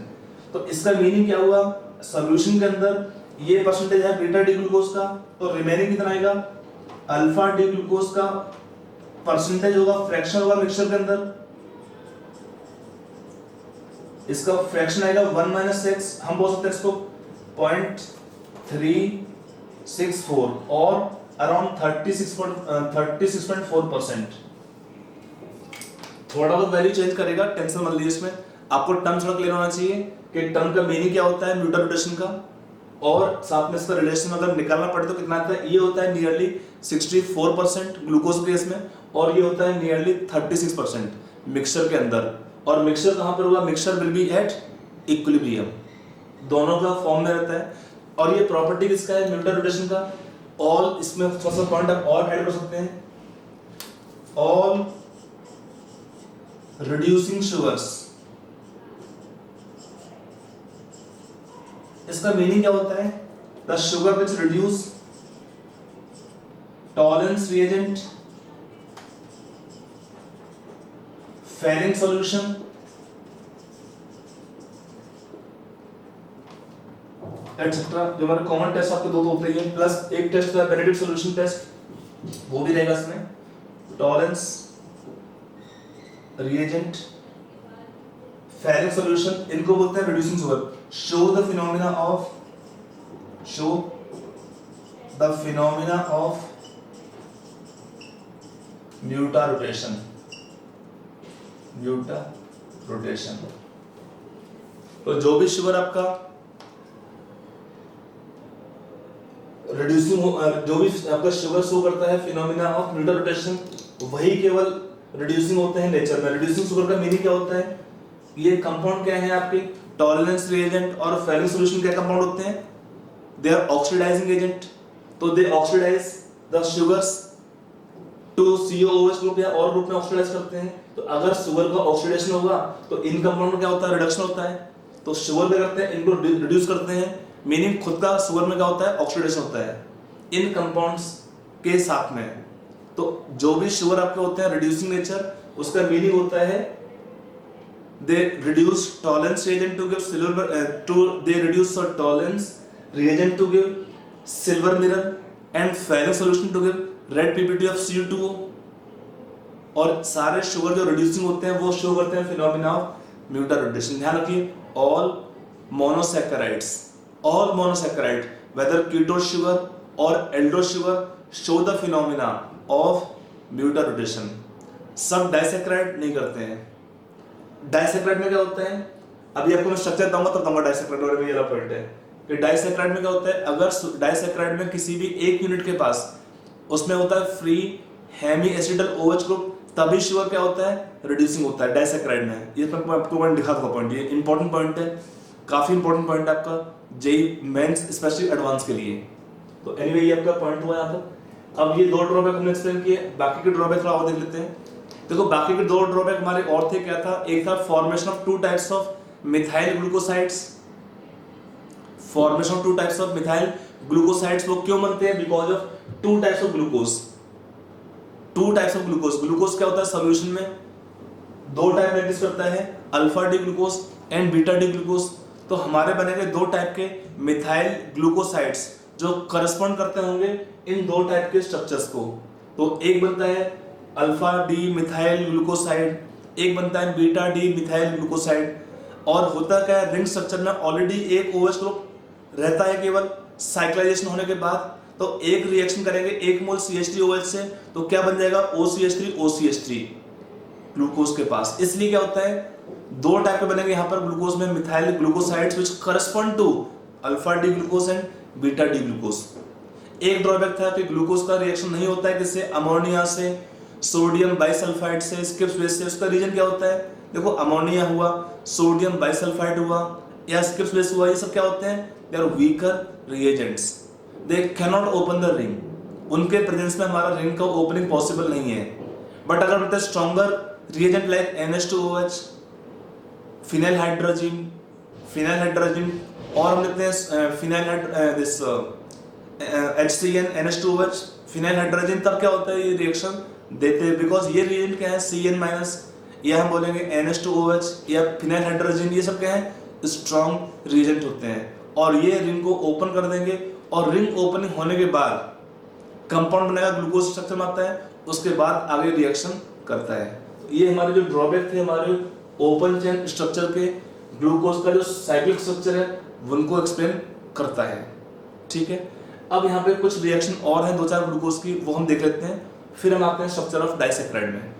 तो इसका मीनिंग क्या हुआ, सॉल्यूशन के अंदर ये परसेंटेज है बीटा डी ग्लूकोज का, तो रिमेनिंग कितना आएगा अल्फा डी ग्लूकोज का परसेंटेज होगा, फ्रैक्शन होगा मिक्सचर के अंदर, इसका फ्रैक्शन आएगा 1 माइनस x, हम बोल सकते हैं इसको 0.364 और अराउंड 36.4%। थोड़ा बहुत वैल्यू चेंज करेगा, टेंशन मत लीजिए इसमें, आपको टर्म थोड़ा क्लियर होना चाहिए कि टर्म का मीनिंग क्या होता है म्यूटर रोटेशन का, और साथ में इसका रिलेशन अगर निकालना पड़े तो कितना आता है, ये होता है नियरली 64% ग्लूकोज केस में, और ये होता है नियरली 36% मिक्सचर के अंदर। और मिक्सचर कहां पर होगा, mixture will be at equilibrium, दोनों का फॉर्म में रहता है। और ये प्रॉपर्टी किसका है, म्यूटर रोटेशन का। ऑल, इसमें थोड़ा सा पॉइंट आप और ऐड कर सकते हैं, ऑल रिड्यूसिंग शुगर्स, इसका मीनिंग क्या होता है, the sugar which reduce Tollens reagent, Fehling solution, etcetera. जो हमारे कॉमन टेस्ट आपके दो होते हैं, प्लस एक टेस्ट है बेनेडिक्ट सॉल्यूशन टेस्ट, वो भी रहेगा इसमें, टॉलरेंस रिएजेंट, फेरिंग सॉल्यूशन, इनको बोलते हैं reducing sugar. Show the phenomena of mutarotation. तो जो भी शुगर आपका रिड्यूसिंग, जो भी आपका शुगर शो करता है फिनोमेना ऑफ म्यूटर रोटेशन, वही केवल रिड्यूसिंग होते हैं नेचर में। रिड्यूसिंग शुगर का मीनिंग क्या होता है, ये कंपाउंड क्या है आपके, टॉलरेंस रिएजेंट और फेरिंग सॉल्यूशन क्या कंपाउंड होते हैं, दे आर ऑक्सीडाइजिंग एजेंट, तो they oxidize the sugars to COOH group या और ग्रुप में ऑक्सीडाइज करते हैं। तो अगर शुगर का ऑक्सीडेशन होगा तो इन कंपाउंड में क्या होता है, रिडक्शन होता है। तो शुगर क्या करते हैं, इनको रिड्यूस करते हैं, मीनिंग खुद का शुगर में क्या होता है, ऑक्सीडेशन होता है इन कंपाउंड्स के साथ में। तो जो भी शुगर आपके होते हैं रिड्यूसिंग नेचर, उसका मीनिंग होता है they reduce tolerance reagent to give silver they reduce tolerance reagent to give silver mirror and ferric solution to give red ppt of Cu2O। और सारे शुगर जो रिड्यूसिंग होते हैं वो शो करते हैं फिनोमेना ऑफ म्यूटर रोटेशन। ध्यान रखिए, all monosaccharide whether keto sugar or aldose sugar show the phenomena of mutarotation. सब डाइसैकेराइड नहीं करते हैं। डाइसैकेराइड में क्या होता है, अभी आपको मैं स्ट्रक्चर दूंगा तब दूंगा डाइसैकेराइड, और ये वाला पॉइंट है कि डाइसैकेराइड में क्या होता है, अगर डाइसैकेराइड में किसी भी एक यूनिट के पास उसमें होता है फ्री हेमी एसिडल OH ग्रुप, तभी शुगर क्या होता है, रिड्यूसिंग होता है डाइसैकेराइड में। ये मैं आपको पॉइंट दिखा दूंगा, पॉइंट ये इंपॉर्टेंट पॉइंट है, काफी इंपॉर्टेंट पॉइंट है आपका जेई मेंस स्पेशली एडवांस के लिए। तो एनीवे ये आपका पॉइंट हुआ यहाँ पर। अब ये दो ड्रॉबैक हमने एक्सप्लेन किए, बाकी के ड्रॉबैक थोड़ा और देख लेते हैं। देखो बाकी के दो ड्रॉबैक हमारे और थे, क्या था, एक था formation of two types of methyl glucosides. Formation of two types of methyl glucosides वो क्यों बनते हैं, because of two types of glucose. Glucose क्या होता है, सॉल्यूशन में दो टाइप एग्जिस्ट करता है, alpha D glucose and beta D glucose. तो हमारे बनेंगे दो टाइप के मिथाइल ग्लूकोसाइड्स जो करस्पॉन्ड करते होंगे इन दो टाइप के स्ट्रक्चर्स को। तो एक बनता है अल्फा डी मिथाइल ग्लूकोसाइड, एक बनता है बीटा डी मिथाइल ग्लूकोसाइड। और होता क्या है, रिंग स्ट्रक्चर में ऑलरेडी एक OH ग्रुप रहता है केवल साइक्लाइजेशन होने के बाद। तो एक रिएक्शन करेंगे 1 मोल CH3OH से, तो क्या बन जाएगा, OCH3 ग्लूकोज के पास। इसलिए क्या होता है, दो टाइप के बनेंगे यहाँ पर ग्लूकोज में methyl glucosides which correspond to alpha D glucose and beta D glucose. एक ड्रॉबैक था कि ग्लूकोज का रिएक्शन नहीं होता है किससे, अमोनिया से, सोडियम बाइसल्फाइड से, स्किप्स बेस से। उसका रीजन क्या होता है, देखो अमोनिया हुआ, सोडियम बाइसल्फाइड हुआ या स्किप्स बेस हुआ, ये सब क्या होते हैं, they are weaker reagents, they can not open the ring. उनके प्रेजेंस में हमारा रिंग का ओपनिंग पॉसिबल नहीं है। बट अगर बोलते हैं stronger reagent like NH2OH, phenyl hydrogen, और हम लिखते हैं phenyl this HCN NH2OH phenyl hydrogen, तब क्या होता है, ये रिएक्शन देते हैं। बिकॉज ये रिएजेंट क्या है, CN- या हम बोलेंगे NH2OH या फिनाइल हाइड्रोजन, ये सब क्या है, स्ट्रॉन्ग रिएजेंट होते हैं और ये रिंग को ओपन कर देंगे। और रिंग ओपनिंग होने के बाद कंपाउंड बनेगा, ग्लूकोज स्ट्रक्चर में आता है, उसके बाद आगे रिएक्शन करता है। तो ये हमारे जो ड्रॉबैक थे हमारे ओपन चेन स्ट्रक्चर के, ग्लूकोज का जो साइक्लिक स्ट्रक्चर है उनको एक्सप्लेन करता है। ठीक है, अब यहाँ पे कुछ रिएक्शन और हैं 2-4 ग्लूकोज की, वो हम देख लेते हैं, फिर हम आते हैं स्ट्रक्चर ऑफ डाइसैक्राइड में।